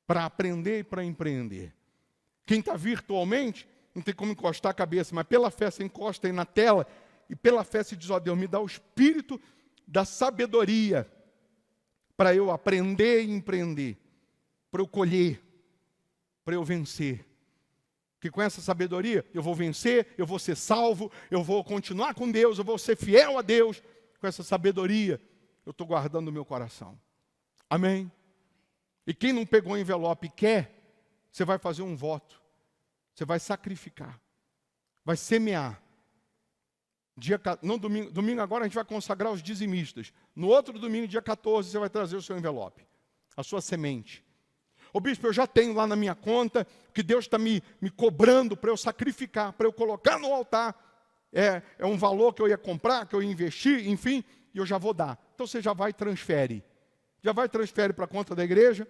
Speaker 1: para aprender e para empreender. Quem está virtualmente, não tem como encostar a cabeça, mas pela fé você encosta aí na tela, e pela fé se diz, ó Deus, me dá o espírito da sabedoria, para eu aprender e empreender, para eu colher, para eu vencer. Que com essa sabedoria eu vou vencer, eu vou ser salvo, eu vou continuar com Deus, eu vou ser fiel a Deus. Com essa sabedoria eu estou guardando o meu coração. Amém? E quem não pegou o envelope e quer, você vai fazer um voto. Você vai sacrificar. Vai semear. Domingo agora a gente vai consagrar os dizimistas. No outro domingo, dia 14, você vai trazer o seu envelope. A sua semente. Ô bispo, eu já tenho lá na minha conta, que Deus está me cobrando para eu sacrificar, para eu colocar no altar. É um valor que eu ia comprar, que eu ia investir, enfim, e eu já vou dar. Então você já vai e transfere. Já vai e transfere para a conta da igreja.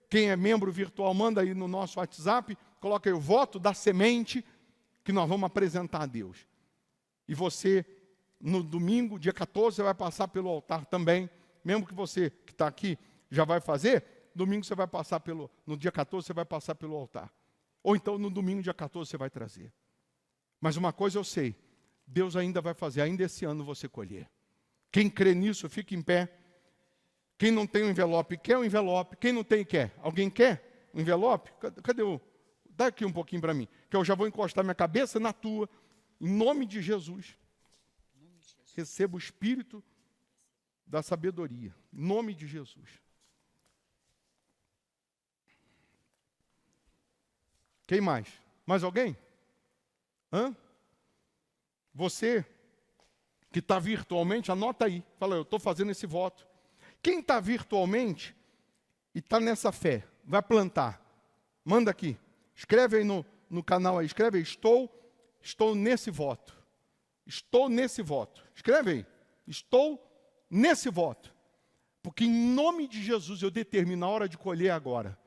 Speaker 1: Quem é membro virtual, manda aí no nosso WhatsApp, coloca aí o voto da semente que nós vamos apresentar a Deus. E você, no domingo, dia 14, você vai passar pelo altar também. Mesmo que você que está aqui já vai fazer, domingo você vai passar no dia 14 você vai passar pelo altar. Ou então no domingo, dia 14, você vai trazer. Mas uma coisa eu sei, Deus ainda vai fazer, ainda esse ano você colher. Quem crê nisso, fica em pé. Quem não tem um envelope, quer um envelope. Quem não tem, quer. Alguém quer um envelope? Cadê o... Dá aqui um pouquinho para mim, que eu já vou encostar minha cabeça na tua, em nome de Jesus. Receba o espírito da sabedoria, em nome de Jesus. Quem mais? Mais alguém? Você que está virtualmente, anota aí. Fala, eu estou fazendo esse voto. Quem está virtualmente e está nessa fé, vai plantar. Manda aqui. Escreve aí no canal aí. Escreve aí. Estou nesse voto. Estou nesse voto. Escreve aí. Estou nesse voto. Porque em nome de Jesus eu determino a hora de colher agora.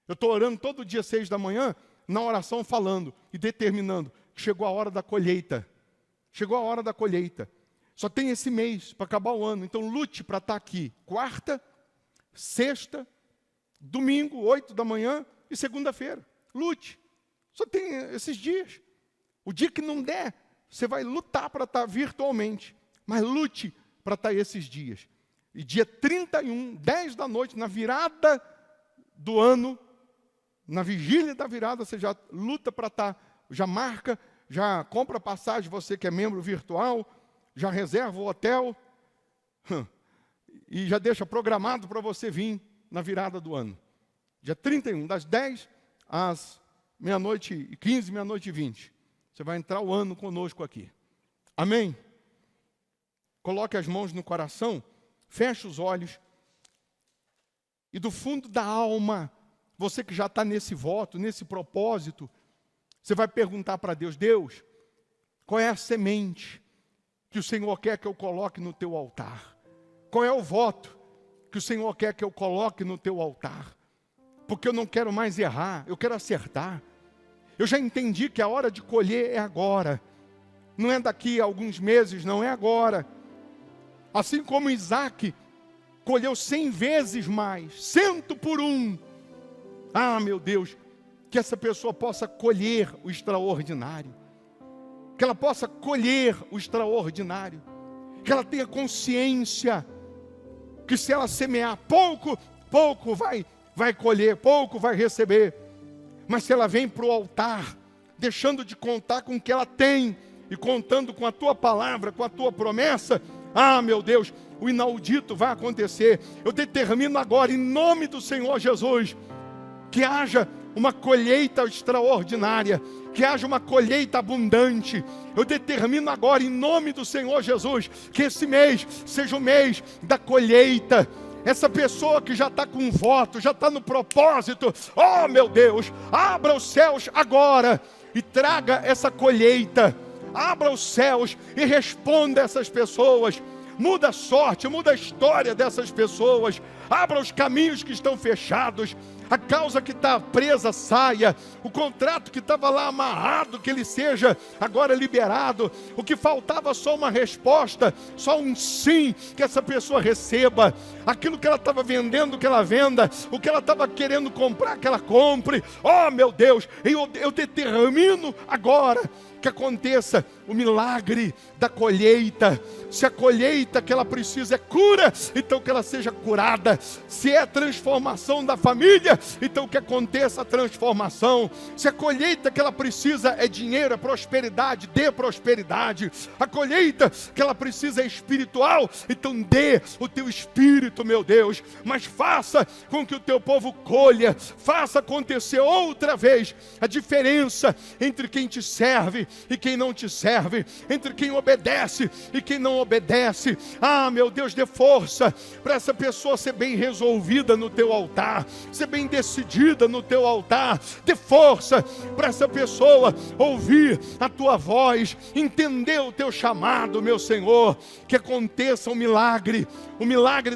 Speaker 1: Eu estou orando todo dia 6 da manhã, na oração falando e determinando que chegou a hora da colheita. Chegou a hora da colheita. Só tem esse mês para acabar o ano. Então lute para estar aqui. Quarta, sexta, domingo, 8 da manhã e segunda-feira. Lute. Só tem esses dias. O dia que não der, você vai lutar para estar virtualmente. Mas lute para estar esses dias. E dia 31, 10 da noite, na virada do ano, na vigília da virada, você já luta para estar, já marca, já compra passagem, você que é membro virtual, já reserva o hotel, e já deixa programado para você vir na virada do ano. Dia 31, das 10 às meia-noite e 15, meia-noite e 20. Você vai entrar o ano conosco aqui. Amém? Coloque as mãos no coração, feche os olhos, e do fundo da alma, você que já está nesse voto, nesse propósito, você vai perguntar para Deus, Deus, qual é a semente que o Senhor quer que eu coloque no teu altar? Qual é o voto que o Senhor quer que eu coloque no teu altar? Porque eu não quero mais errar, eu quero acertar. Eu já entendi que a hora de colher é agora. Não é daqui a alguns meses, não é agora. Assim como Isaac colheu 100 vezes mais, 100 por 1. Ah, meu Deus, que essa pessoa possa colher o extraordinário. Que ela possa colher o extraordinário. Que ela tenha consciência que se ela semear pouco, pouco vai colher, pouco vai receber. Mas se ela vem para o altar, deixando de contar com o que ela tem, e contando com a tua palavra, com a tua promessa, ah, meu Deus, o inaudito vai acontecer. Eu determino agora, em nome do Senhor Jesus, que haja uma colheita extraordinária, que haja uma colheita abundante. Eu determino agora, em nome do Senhor Jesus, que esse mês seja o mês da colheita. Essa pessoa que já está com voto, já está no propósito, oh meu Deus, abra os céus agora e traga essa colheita. Abra os céus e responda a essas pessoas. Muda a sorte, muda a história dessas pessoas. Abra os caminhos que estão fechados. a causa que está presa saia, o contrato que estava lá amarrado, que ele seja agora liberado, o que faltava só uma resposta, só um sim, que essa pessoa receba, aquilo que ela estava vendendo, que ela venda, o que ela estava querendo comprar, que ela compre. Oh meu Deus, eu determino agora que aconteça o milagre da colheita. Se a colheita que ela precisa é cura, então que ela seja curada. Se é transformação da família, então que aconteça a transformação. Se a colheita que ela precisa é dinheiro, é prosperidade, dê prosperidade. A colheita que ela precisa é espiritual, então dê o teu espírito, meu Deus. Mas faça com que o teu povo colha, faça acontecer outra vez a diferença entre quem te serve e quem não te serve, entre quem obedece e quem não obedece. Ah, meu Deus, dê força para essa pessoa ser bem resolvida no teu altar, ser bem decidida no teu altar. Dê força para essa pessoa ouvir a tua voz, entender o teu chamado, meu Senhor. Que aconteça o milagre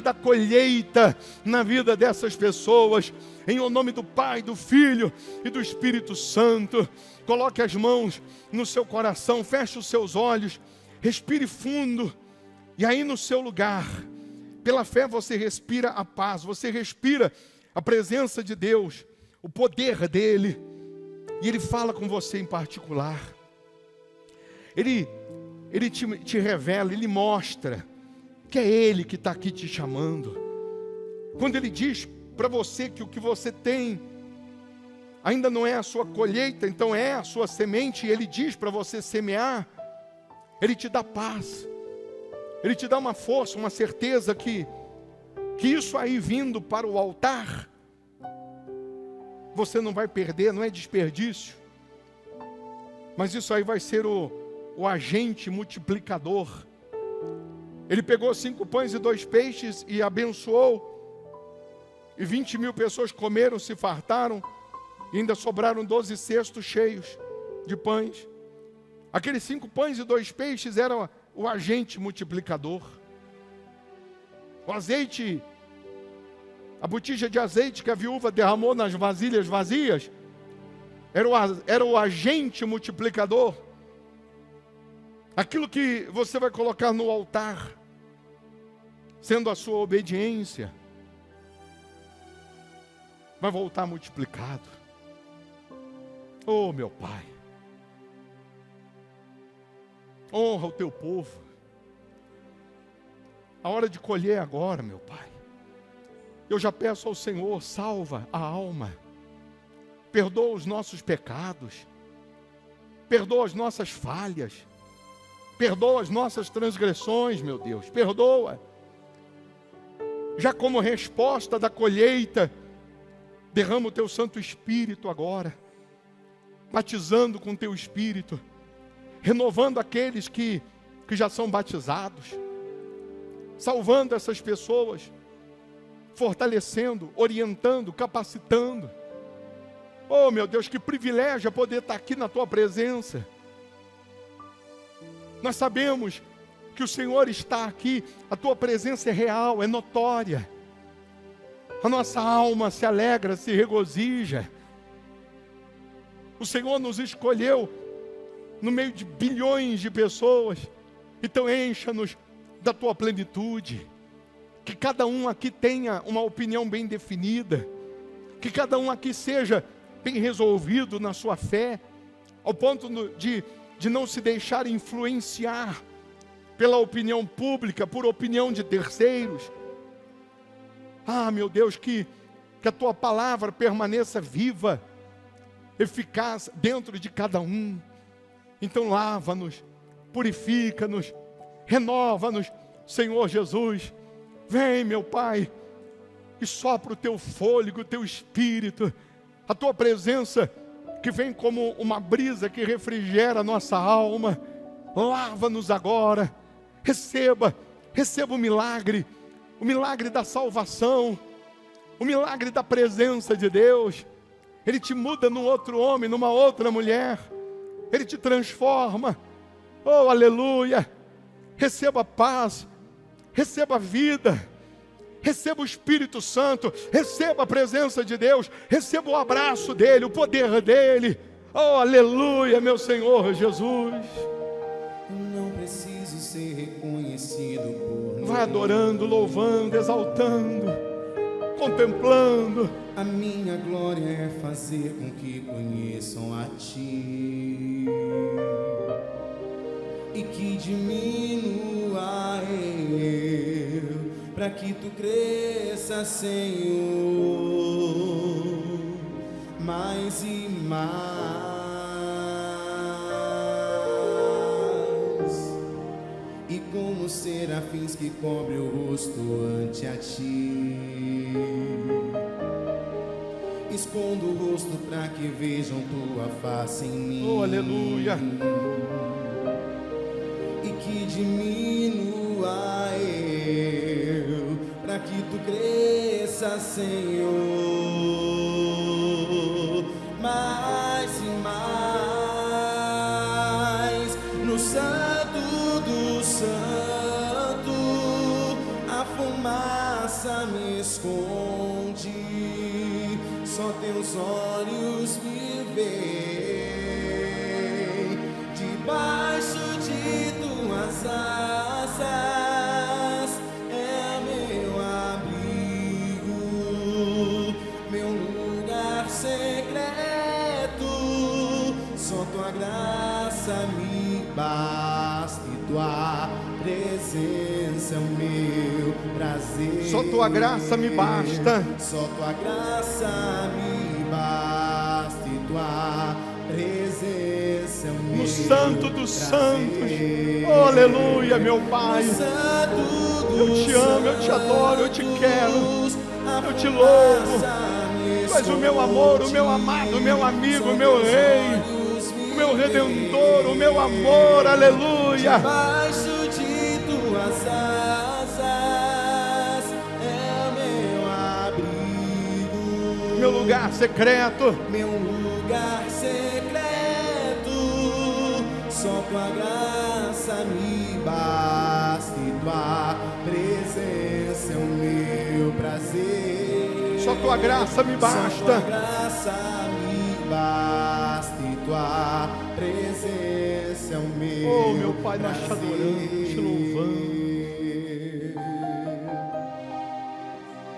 Speaker 1: da colheita na vida dessas pessoas, em o nome do Pai, do Filho e do Espírito Santo. Coloque as mãos no seu coração, feche os seus olhos, respire fundo, e aí no seu lugar, pela fé você respira a paz, você respira a presença de Deus, o poder dEle, e Ele fala com você em particular. Ele te revela, Ele mostra que é Ele que está aqui te chamando. Quando Ele diz para você que o que você tem ainda não é a sua colheita, então é a sua semente, e Ele diz para você semear, Ele te dá paz, Ele te dá uma força, uma certeza que isso aí vindo para o altar, você não vai perder, não é desperdício, mas isso aí vai ser o agente multiplicador. Ele pegou 5 pães e 2 peixes e abençoou, e 20.000 pessoas comeram, se fartaram, e ainda sobraram 12 cestos cheios de pães. Aqueles 5 pães e 2 peixes eram o agente multiplicador. O azeite, a botija de azeite que a viúva derramou nas vasilhas vazias, era o agente multiplicador. Aquilo que você vai colocar no altar, sendo a sua obediência, vai voltar multiplicado. Oh, meu Pai, honra o teu povo. A hora de colher é agora, meu Pai. Eu já peço ao Senhor, salva a alma, perdoa os nossos pecados, perdoa as nossas falhas, perdoa as nossas transgressões, meu Deus, perdoa. Já como resposta da colheita, derrama o teu Santo Espírito agora, batizando com teu Espírito, renovando aqueles que já são batizados, salvando essas pessoas, fortalecendo, orientando, capacitando. Oh meu Deus, que privilégio é poder estar aqui na tua presença. Nós sabemos que o Senhor está aqui, a tua presença é real, é notória. A nossa alma se alegra, se regozija. O Senhor nos escolheu no meio de bilhões de pessoas. Então encha-nos da tua plenitude. Que cada um aqui tenha uma opinião bem definida. Que cada um aqui seja bem resolvido na sua fé, ao ponto de não se deixar influenciar pela opinião pública, por opinião de terceiros. Ah, meu Deus, que a tua palavra permaneça viva, eficaz dentro de cada um. Então lava-nos, purifica-nos, renova-nos, Senhor Jesus. Vem, meu Pai, e sopra o teu fôlego, o teu espírito, a tua presença que vem como uma brisa que refrigera a nossa alma. Lava-nos agora, receba o milagre da salvação, o milagre da presença de Deus. Ele te muda num outro homem, numa outra mulher. Ele te transforma. Oh, aleluia. Receba paz, receba vida, Receba o Espírito Santo, receba a presença de Deus, receba o abraço dEle, o poder dEle. Oh, aleluia, meu Senhor Jesus.
Speaker 2: Não preciso ser reconhecido por ninguém.
Speaker 1: Vai adorando, louvando, exaltando, contemplando.
Speaker 2: A minha glória é fazer com que conheçam a Ti e que diminua eu, para que Tu cresça, Senhor, mais e mais. E como serafins que cobre o rosto ante a Ti, escondo o rosto para que vejam Tua face em mim.
Speaker 1: Oh, aleluia.
Speaker 2: E que diminua eu, para que Tu cresça, Senhor, mais e mais. No Santo do Santo, a fumaça me esconde, só Teus olhos me veem. Debaixo de Tuas asas é meu abrigo, meu lugar secreto. Só Tua graça me basta e Tua presença é o meu prazer.
Speaker 1: Só Tua graça me basta.
Speaker 2: Só Tua graça me basta e Tua presença é o meu
Speaker 1: No Santo dos
Speaker 2: prazer.
Speaker 1: Santos. Oh, aleluia, meu Pai.
Speaker 2: No Santo
Speaker 1: Eu
Speaker 2: dos
Speaker 1: te amo, eu te adoro, eu te quero.
Speaker 2: Santos, a
Speaker 1: Eu te louvo.
Speaker 2: fumaça me
Speaker 1: Tu és o meu amor, o meu amado, o meu amigo, o meu rei, o meu redentor, o meu amor, aleluia.
Speaker 2: Debaixo de Tuas asas é meu abrigo,
Speaker 1: Meu lugar secreto.
Speaker 2: meu lugar secreto. Só Tua graça me basta e Tua presença é o meu prazer.
Speaker 1: Só Tua graça me
Speaker 2: Só Tua
Speaker 1: basta.
Speaker 2: graça me basta e Tua presença é o meu
Speaker 1: Oh, meu Pai, nós te
Speaker 2: prazer.
Speaker 1: adoramos, te louvamos.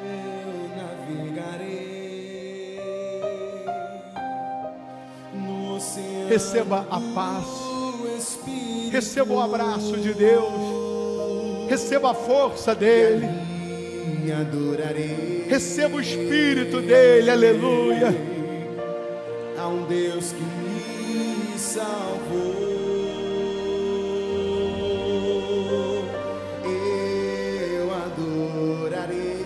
Speaker 2: Eu navegarei no oceano.
Speaker 1: Receba a paz.
Speaker 2: do Espírito.
Speaker 1: Receba o abraço de Deus. Receba a força dEle.
Speaker 2: Me adorarei.
Speaker 1: Receba o Espírito dEle, aleluia.
Speaker 2: A um Deus que me salvou. Eu adorarei.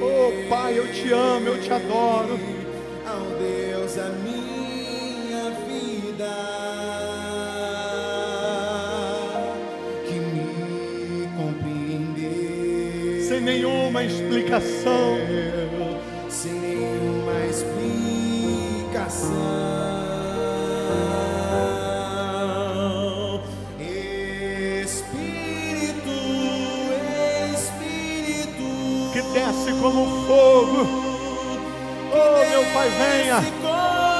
Speaker 1: Oh, Pai, eu te amo, eu te adoro.
Speaker 2: Ao Deus a minha vida, que me compreendeu
Speaker 1: Sem nenhuma explicação.
Speaker 2: sem nenhuma explicação. Espírito
Speaker 1: Que desce como fogo. Oh, meu Pai, venha.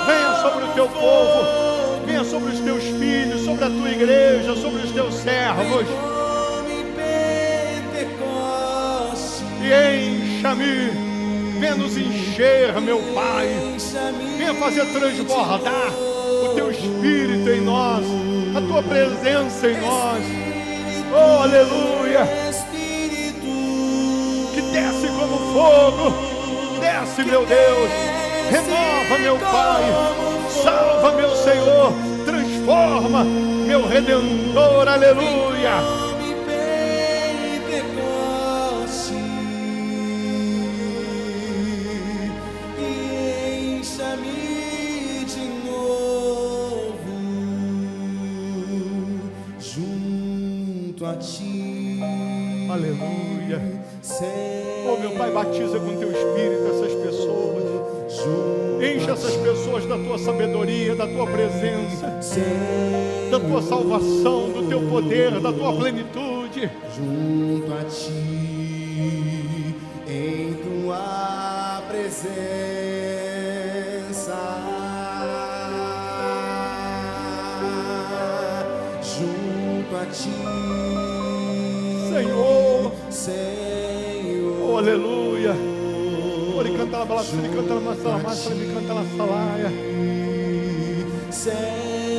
Speaker 1: Venha sobre o Teu povo. Venha sobre os Teus filhos, sobre a Tua igreja, sobre os Teus servos. E encha-me. Venha nos encher, meu Pai. Venha fazer transbordar o Teu Espírito em nós, a Tua presença em nós. Oh, aleluia. Que desce como fogo. Desce, meu Deus. Renova, meu Pai. Salva, meu Senhor. Transforma, meu Redentor. Aleluia.
Speaker 2: Encha-me de novo junto a Ti.
Speaker 1: Aleluia. Oh, meu Pai, batiza com Teu Espírito essas pessoas. Enche essas pessoas da Tua sabedoria, da Tua presença, da Tua salvação, do Teu poder, da Tua plenitude.
Speaker 2: Junto a Ti, tua presença, junto a ti,
Speaker 1: Senhor.
Speaker 2: Senhor.
Speaker 1: Oh, aleluia. Ore canta la balada, ele canta la massa, ele canta la salaia.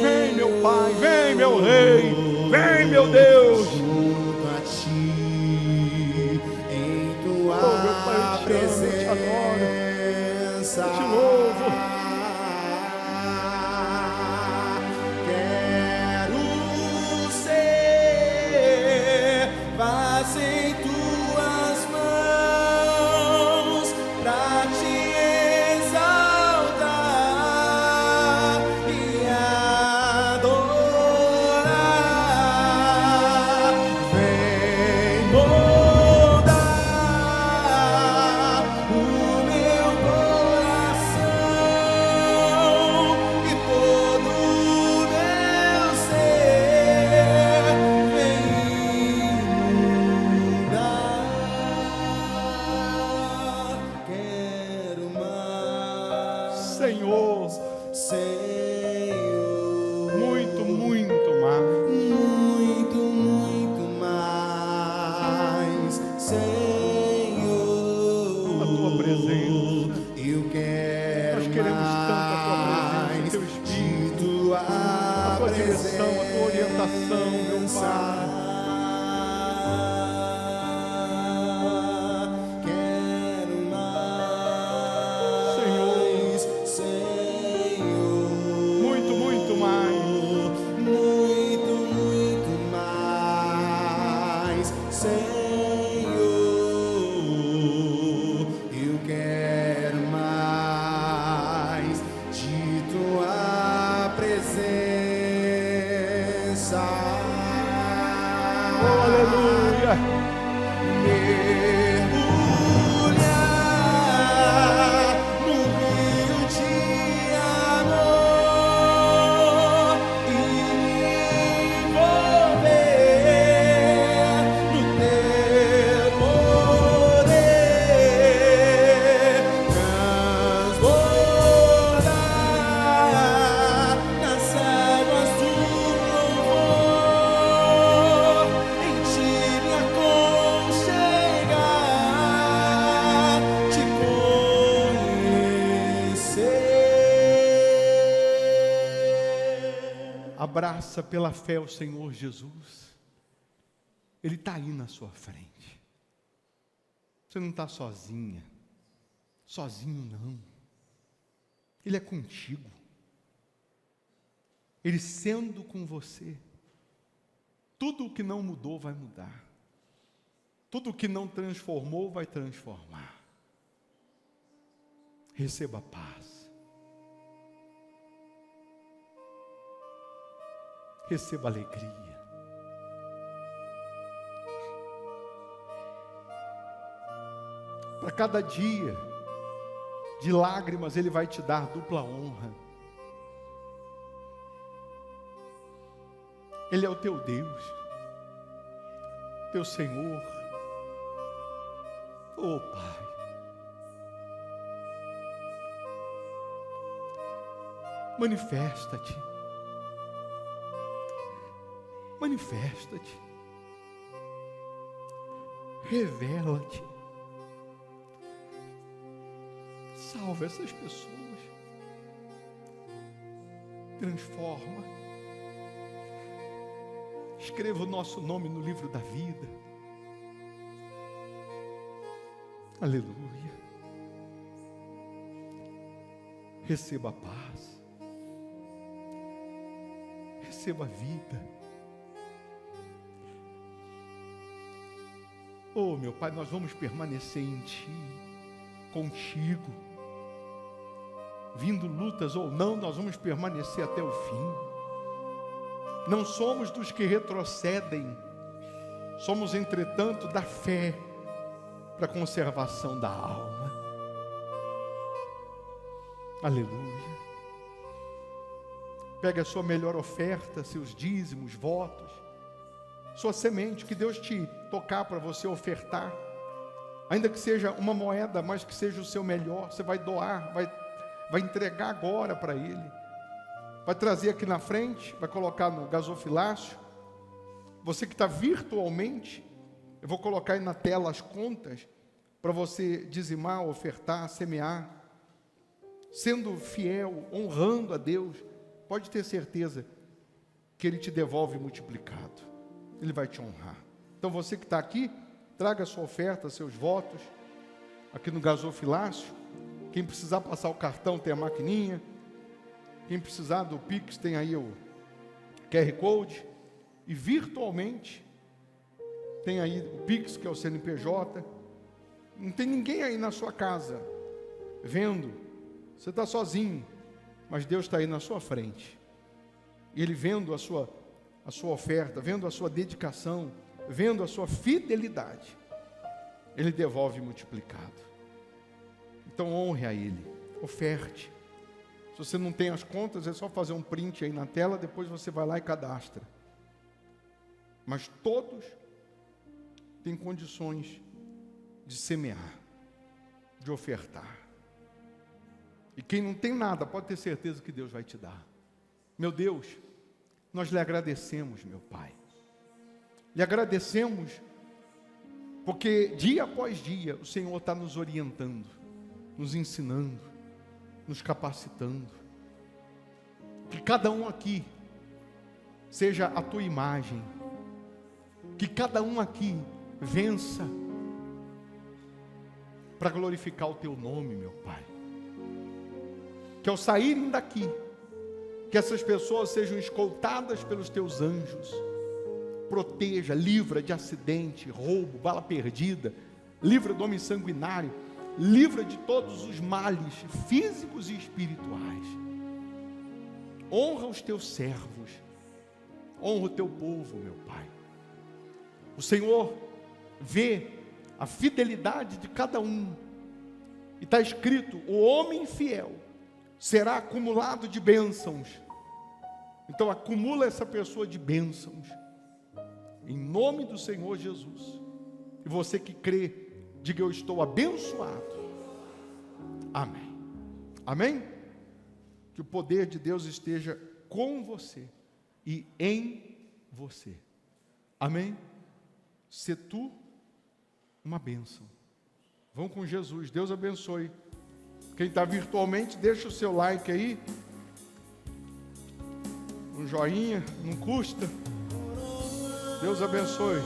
Speaker 1: Vem, meu Pai, vem, meu Rei, vem, meu Deus.
Speaker 2: Junto a ti, em tua
Speaker 1: Oh, meu Pai, eu te amo, eu te adoro,
Speaker 2: presença,
Speaker 1: eu te louvo.
Speaker 2: quero ser vaso em tuas mãos pra te exaltar e adorar. Vem moldar o meu coração e todo o meu ser. Vem mudar. Quero mais,
Speaker 1: Senhor,
Speaker 2: Senhor.
Speaker 1: muito, muito mais.
Speaker 2: Muito, muito mais, Senhor.
Speaker 1: A tua presença.
Speaker 2: Eu quero
Speaker 1: Nós queremos tanto a tua presença, o teu
Speaker 2: mais
Speaker 1: Espírito,
Speaker 2: de tua
Speaker 1: a tua direção, a tua orientação, meu Pai.
Speaker 2: Quero mais, Senhor.
Speaker 1: Muito, muito mais.
Speaker 2: Muito, muito mais, Senhor. Eu quero mais de tua presença.
Speaker 1: Oh, aleluia.
Speaker 2: Mergulhar no rio de amor e me envolver no teu poder, transbordar nas águas do louvor, em ti me aconchegar, te conhecer.
Speaker 1: Abraça pela fé o Senhor Jesus. Ele está aí na sua frente. Você não está sozinha. Sozinho não. Ele é contigo. Ele sendo com você. Tudo o que não mudou vai mudar. Tudo o que não transformou vai transformar. Receba a paz. Receba a alegria. Para cada dia de lágrimas, Ele vai te dar dupla honra. Ele é o teu Deus, teu Senhor. Oh, Pai. Manifesta-te. Manifesta-te. Revela-te. Salva essas pessoas. Transforma. Escreva o nosso nome no livro da vida. Aleluia. Receba a paz. Receba a vida. Oh, meu Pai, nós vamos permanecer em Ti, contigo. Vindo lutas ou não, nós vamos permanecer até o fim. Não somos dos que retrocedem, somos, entretanto, da fé para a conservação da alma. Aleluia. Pega a sua melhor oferta, seus dízimos, votos, sua semente, que Deus te tocar para você ofertar. ainda que seja uma moeda, mas que seja o seu melhor, você vai doar, vai entregar agora para Ele, vai trazer aqui na frente, vai colocar no gasofilácio. Você que está virtualmente, eu vou colocar aí na tela as contas, para você dizimar, ofertar, semear, sendo fiel, honrando a Deus. Pode ter certeza que Ele te devolve multiplicado, Ele vai te honrar. Então você que está aqui, traga a sua oferta, seus votos, aqui no gasofilácio. Quem precisar passar o cartão tem a maquininha, quem precisar do Pix tem aí o QR Code, e virtualmente tem aí o Pix, que é o CNPJ. Não tem ninguém aí na sua casa vendo, você está sozinho, mas Deus está aí na sua frente, e Ele vendo a sua oferta, vendo a sua dedicação, vendo a sua fidelidade, Ele devolve multiplicado. Então honre a Ele, oferte. Se você não tem as contas, é só fazer um print aí na tela, depois você vai lá e cadastra. Mas todos têm condições de semear, de ofertar. E quem não tem nada, pode ter certeza que Deus vai te dar. Meu Deus, nós lhe agradecemos, meu Pai. Lhe agradecemos, porque dia após dia o Senhor está nos orientando, nos ensinando, nos capacitando. Que cada um aqui seja a tua imagem, que cada um aqui vença para glorificar o teu nome, meu Pai. Que ao saírem daqui, que essas pessoas sejam escoltadas pelos teus anjos. Proteja, livra de acidente, roubo, bala perdida, livra do homem sanguinário, livra de todos os males físicos e espirituais. Honra os teus servos, honra o teu povo, meu Pai. O Senhor vê a fidelidade de cada um, e está escrito: o homem fiel será acumulado de bênçãos. Então acumula essa pessoa de bênçãos, em nome do Senhor Jesus. E você que crê, diga: eu estou abençoado. Amém. Amém? Que o poder de Deus esteja com você e em você. Amém? Se tu uma bênção. Vamos com Jesus. Deus abençoe. Quem está virtualmente, deixa o seu like aí, um joinha, não custa. Deus abençoe.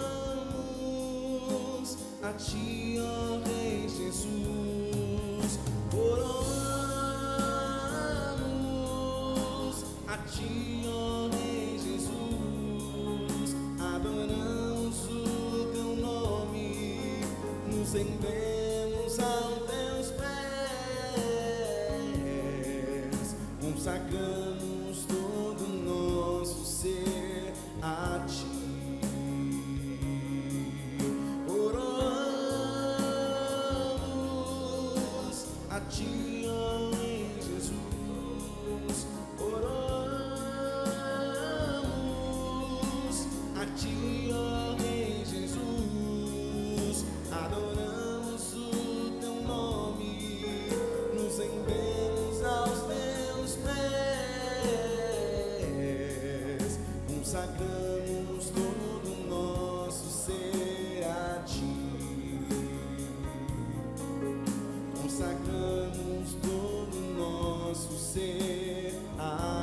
Speaker 2: A ti, ó Rei Jesus, oramos. A ti, ó Rei Jesus, adoramos o teu nome, nos rendemos aos teus pés, consagramos todo o nosso ser a ti. A ti, ó Rei Jesus, oramos. A ti, ó Rei Jesus, adoramos o teu nome, nos rendemos aos teus pés, consagramos todo o nosso ser a ti. Consagramos todo o nosso ser a